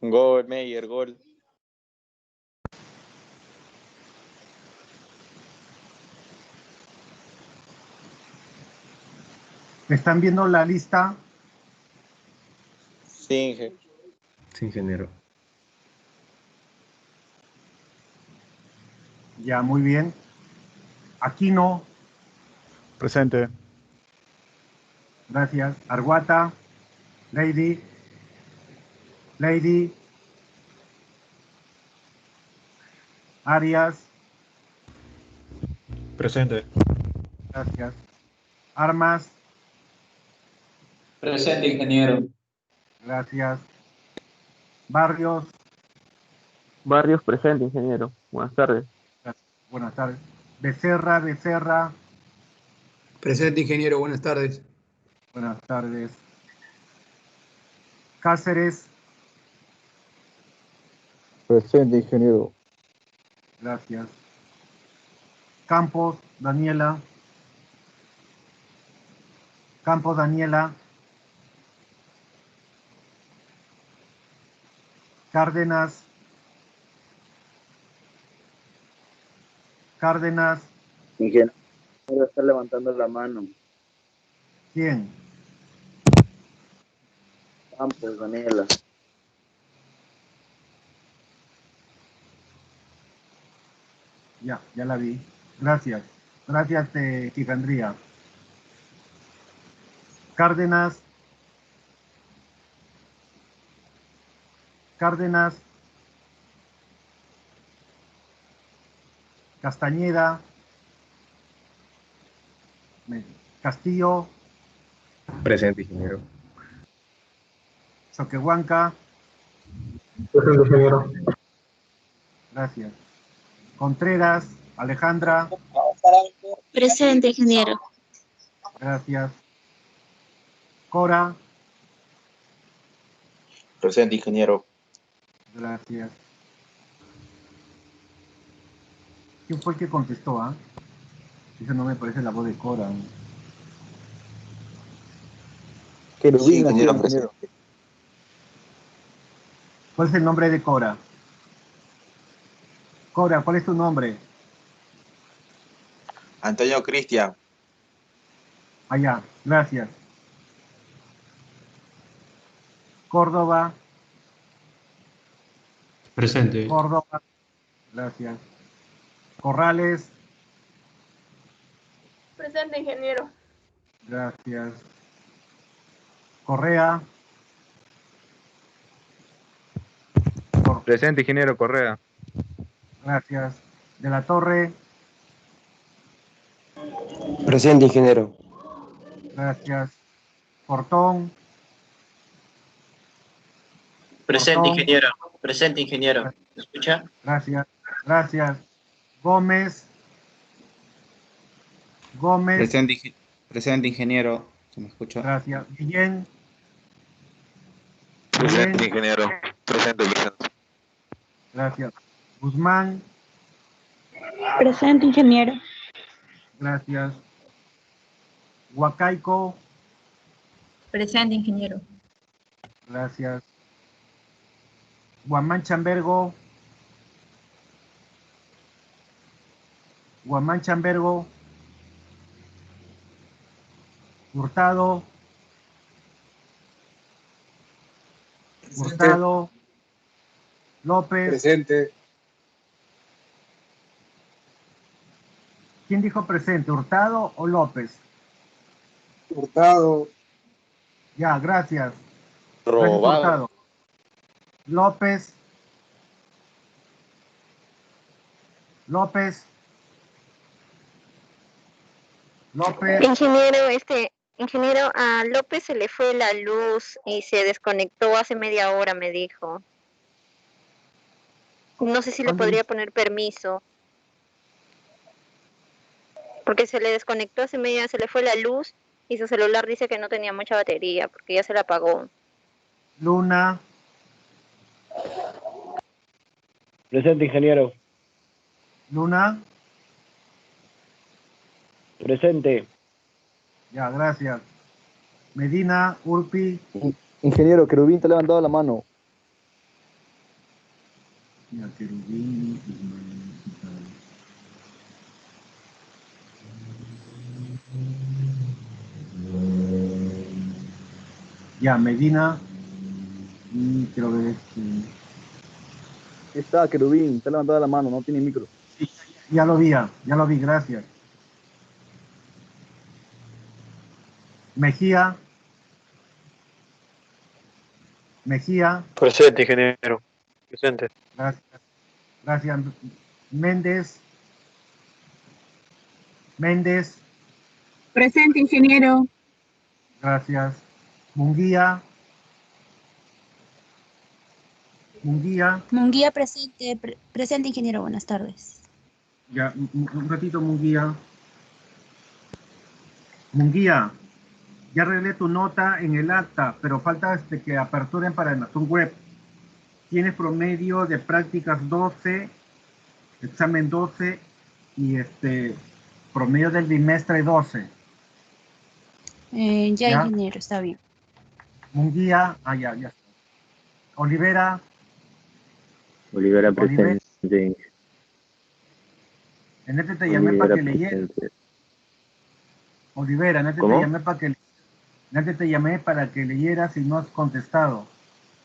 Speaker 7: Gol, Meyer, gol.
Speaker 1: ¿Están viendo la lista?
Speaker 7: Sí, Inge.
Speaker 8: Sí, ingeniero.
Speaker 1: Ya, muy bien. Aquino,
Speaker 2: Presente.
Speaker 1: gracias. Arguata, Lady, Arias,
Speaker 2: Presente.
Speaker 1: gracias. Armas,
Speaker 9: Presente, ingeniero.
Speaker 1: gracias. Barrios,
Speaker 10: Barrios presente, ingeniero. Buenas tardes.
Speaker 1: gracias. Buenas tardes. Becerra, Becerra.
Speaker 8: Presente, ingeniero. Buenas tardes.
Speaker 1: Buenas tardes. Cáceres.
Speaker 6: Presente, ingeniero.
Speaker 1: Gracias. Campos, Daniela. Campos, Daniela. Cárdenas. Cárdenas.
Speaker 9: Ingeniero, está levantando la mano.
Speaker 1: ¿Quién?
Speaker 9: Campos, Daniela.
Speaker 1: Ya la vi. Gracias. Gracias, Quijandría. Cárdenas. Cárdenas. Castañeda. Castillo.
Speaker 2: Presente, ingeniero.
Speaker 1: Choquehuanca.
Speaker 4: Presente, ingeniero.
Speaker 1: Gracias. Contreras. Alejandra.
Speaker 10: Presente, ingeniero.
Speaker 1: Gracias. Cora.
Speaker 11: Presente, ingeniero.
Speaker 1: Gracias. ¿Quién fue el que contestó? Ah? Dice, no me parece la voz de Cora.
Speaker 6: Querubín,
Speaker 11: Sí, ingeniero,
Speaker 6: ingeniero.
Speaker 1: ¿Cuál es el nombre de Cora? Cora, ¿cuál es tu nombre?
Speaker 11: Antonio Cristian.
Speaker 1: Allá, gracias. Córdoba.
Speaker 8: Presente.
Speaker 1: Córdoba. Gracias. Corrales.
Speaker 10: Presente, ingeniero.
Speaker 1: Gracias. Correa.
Speaker 2: Presente, ingeniero Correa.
Speaker 1: Gracias. De la Torre.
Speaker 9: Presente, ingeniero.
Speaker 1: Gracias. Portón.
Speaker 12: Presente,
Speaker 1: Portón.
Speaker 12: ingeniero. Presente, ingeniero. ¿Me escucha?
Speaker 1: Gracias. Gracias. Gómez. Gómez.
Speaker 13: Presente, ingeniero. ¿Se me escucha?
Speaker 1: Gracias. Guillén.
Speaker 14: Presente,
Speaker 1: Guillén.
Speaker 14: ingeniero. Presente, presente.
Speaker 1: Gracias. Guzmán.
Speaker 10: Presente, ingeniero.
Speaker 1: Gracias. Huacaico.
Speaker 10: Presente, ingeniero.
Speaker 1: Gracias. Guamán Chambergo. Guamán Chambergo. Hurtado. Hurtado. López.
Speaker 8: Presente.
Speaker 1: ¿Quién dijo presente? ¿Hurtado o López?
Speaker 8: Hurtado.
Speaker 1: Ya, gracias. Gracias,
Speaker 7: Robado.
Speaker 1: Hurtado. López. López. López.
Speaker 10: Ingeniero, a López se le fue la luz y se desconectó hace media hora, me dijo. No sé si le podría poner permiso. Porque se le desconectó hace media, se le fue la luz y su celular dice que no tenía mucha batería porque ya se la apagó.
Speaker 1: Luna.
Speaker 9: Presente, ingeniero.
Speaker 1: Luna.
Speaker 9: Presente.
Speaker 1: Ya, gracias. Medina, Urpi.
Speaker 6: Ingeniero, Querubín te ha levantado la mano.
Speaker 1: Ya, Querubín. Ya, Medina. Y quiero ver
Speaker 6: Está, Querubín, te ha levantado la mano, no tiene micro.
Speaker 1: Ya lo vi, gracias. Mejía. Mejía.
Speaker 2: Presente, ingeniero. Presente.
Speaker 1: Gracias. Gracias. Méndez. Méndez.
Speaker 10: Presente, ingeniero.
Speaker 1: Gracias. Munguía. Munguía.
Speaker 10: Munguía presente, presente, ingeniero. Buenas tardes.
Speaker 1: Ya, un ratito, Munguía. Munguía, ya arreglé tu nota en el acta, pero falta que aperturen para el Natum Web. Tienes promedio de prácticas 12, examen 12 y promedio del bimestre 12.
Speaker 14: Ya,
Speaker 1: ¿Ya?
Speaker 14: ingeniero, está bien.
Speaker 1: Munguía, ya. Olivera.
Speaker 15: Olivera presente.
Speaker 1: En este te llamé para que leyeras. Olivera, en este
Speaker 15: ¿Cómo?
Speaker 1: te llamé para que en este te llamé para que leyeras y no has contestado.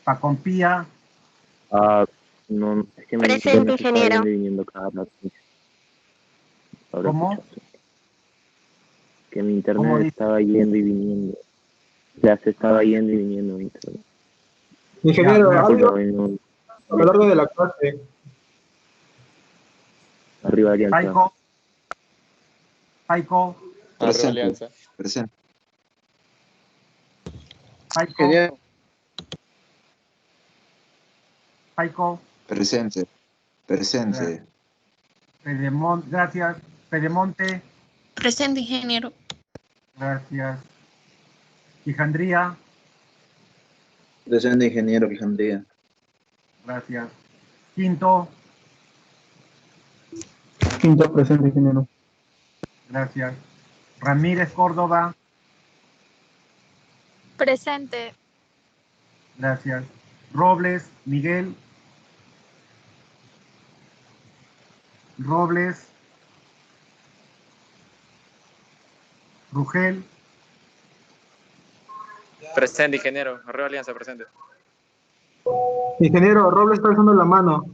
Speaker 1: Pacompía.
Speaker 15: Ah, no, es que mi
Speaker 10: Presente,
Speaker 15: internet se estaba
Speaker 10: ingeniero.
Speaker 15: yendo y viniendo cada rato. Ahora
Speaker 1: ¿Cómo?
Speaker 15: escuchaste. Que mi
Speaker 1: ¿Cómo
Speaker 15: internet
Speaker 1: dice?
Speaker 15: estaba yendo y viniendo. Ya se estaba yendo y viniendo mi internet.
Speaker 4: Ingeniero,
Speaker 1: Ya,
Speaker 4: algo
Speaker 15: No,
Speaker 4: a lo largo de la clase.
Speaker 15: arriba Alianza.
Speaker 1: Paico.
Speaker 7: Arriba Alianza.
Speaker 13: Presente.
Speaker 1: Paico. Paico.
Speaker 13: Presente. Presente.
Speaker 1: Gracias. Pedemonte.
Speaker 3: Presente, ingeniero.
Speaker 1: Gracias. Quijandría.
Speaker 11: Presente, ingeniero Quijandría.
Speaker 1: Gracias. Quinto.
Speaker 4: Quinto presente, ingeniero.
Speaker 1: Gracias. Ramírez Córdoba.
Speaker 16: Presente.
Speaker 1: Gracias. Robles Miguel. Robles. Rugel.
Speaker 7: Presente, ingeniero. Arriba Alianza, presente.
Speaker 4: Ingeniero, Robles está alzando la mano.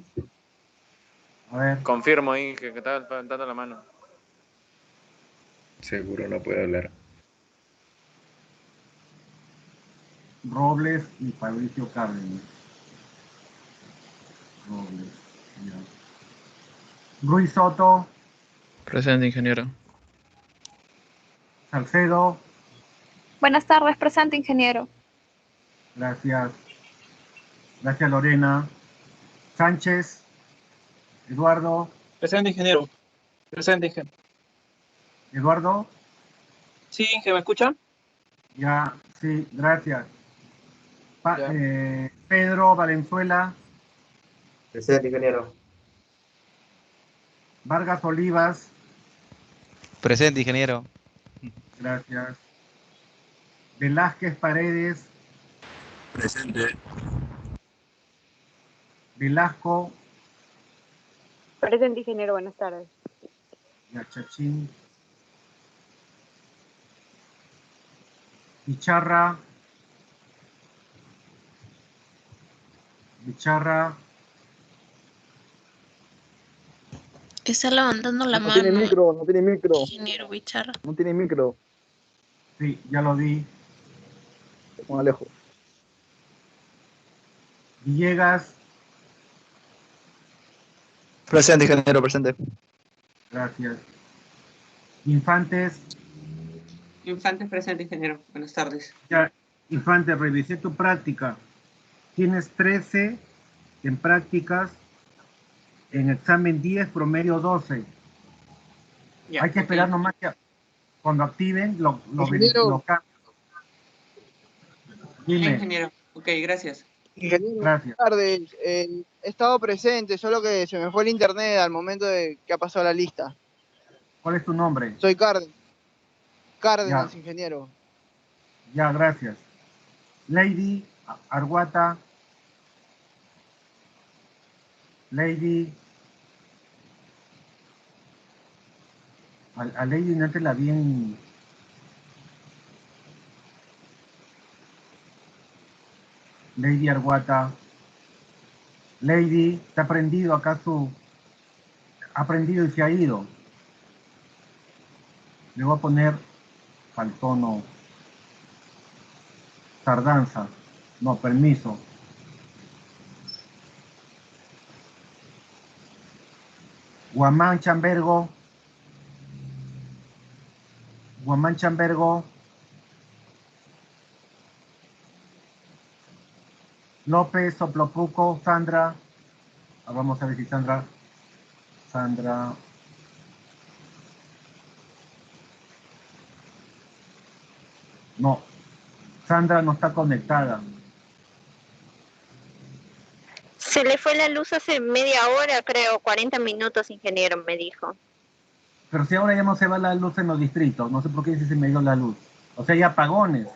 Speaker 1: A ver.
Speaker 7: Confirmo, Inge, que está levantando la mano.
Speaker 2: Seguro no puede hablar.
Speaker 1: Robles y Fabricio Cárdenas. Robles. Ya. Ruiz Soto.
Speaker 2: Presente, ingeniero.
Speaker 1: Salcedo.
Speaker 16: Buenas tardes, presente, ingeniero.
Speaker 1: Gracias. Gracias, Lorena. Sánchez. Eduardo.
Speaker 12: Presente, ingeniero. Presente, ingeniero.
Speaker 1: Eduardo.
Speaker 12: Sí, Inge, ¿me escuchan?
Speaker 1: Ya, sí, gracias.
Speaker 12: Ya.
Speaker 1: Pedro Valenzuela.
Speaker 11: Presente, ingeniero.
Speaker 1: Vargas Olivas.
Speaker 17: Presente, ingeniero.
Speaker 1: Gracias. Velázquez Paredes.
Speaker 2: Presente.
Speaker 1: Velasco.
Speaker 10: Presente, ingeniero. Buenas tardes.
Speaker 1: Yachachín. Picharra. Picharra.
Speaker 3: Está levantando la
Speaker 6: No
Speaker 3: mano.
Speaker 6: tiene micro, no tiene micro.
Speaker 3: Ingeniero Bicharra.
Speaker 6: No tiene micro.
Speaker 1: Sí, ya lo vi.
Speaker 6: Más lejos.
Speaker 1: Villegas.
Speaker 18: Presente, ingeniero, presente.
Speaker 1: Gracias. Infantes.
Speaker 19: Infantes presente, ingeniero. Buenas tardes.
Speaker 1: Ya, Infantes, revisé tu práctica. Tienes 13 en prácticas, en examen 10, promedio 12.
Speaker 19: Ya,
Speaker 1: Hay que esperar nomás que cuando activen lo
Speaker 19: Ingeniero.
Speaker 1: cambian. Dime.
Speaker 19: Ingeniero. Ok, gracias.
Speaker 20: Ingeniero,
Speaker 1: Gracias.
Speaker 20: buenas tardes. He estado presente, solo que se me fue el internet al momento de que ha pasado la lista.
Speaker 1: ¿Cuál es tu nombre?
Speaker 20: Soy Cárdenas,
Speaker 1: Ya.
Speaker 20: ingeniero.
Speaker 1: Ya, gracias. Lady Arguata. Lady. A Lady no te la vi en... Lady Arguata. Lady, ¿te ha aprendido acaso? Ha aprendido y se ha ido. Le voy a poner al tono tardanza. No, permiso. Guamán Chambergo. Guamán Chambergo. López Soplopuco, Sandra. Vamos a ver si Sandra. No, Sandra no está conectada.
Speaker 10: Se le fue la luz hace media hora, creo, 40 minutos, ingeniero, me dijo.
Speaker 1: Pero si ahora ya no se va la luz en los distritos, no sé por qué dice se me dio la luz. O sea, hay apagones.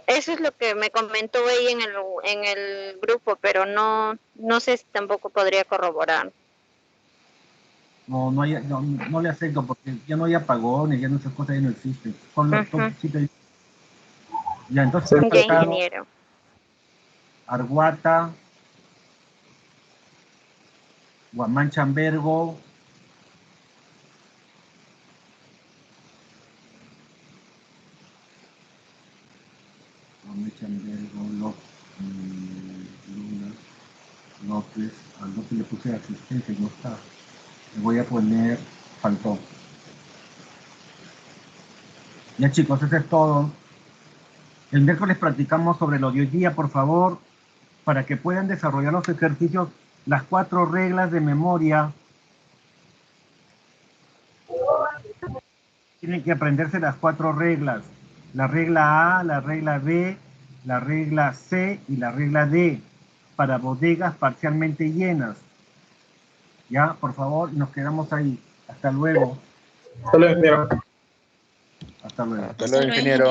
Speaker 10: Eso es lo que me comentó ella en el grupo, pero no sé si tampoco podría corroborar.
Speaker 1: No le acepto porque ya no hay apagones, ya no esas cosas ya no existen. Son los ya, entonces
Speaker 10: Ya, ingeniero.
Speaker 1: Arguata, Guamanchambergo, Luna, López, a López le puse asistente y no está. Le voy a poner faltó. Ya chicos, eso es todo. El miércoles practicamos sobre lo de hoy día, por favor, para que puedan desarrollar los ejercicios, las 4 reglas de memoria. Tienen que aprenderse las 4 reglas. La regla A, la regla B, la regla C y la regla D para bodegas parcialmente llenas. Ya, por favor, nos quedamos ahí. Hasta luego.
Speaker 4: Hasta luego, ingeniero.
Speaker 1: Hasta luego.
Speaker 6: Hasta luego, ingeniero.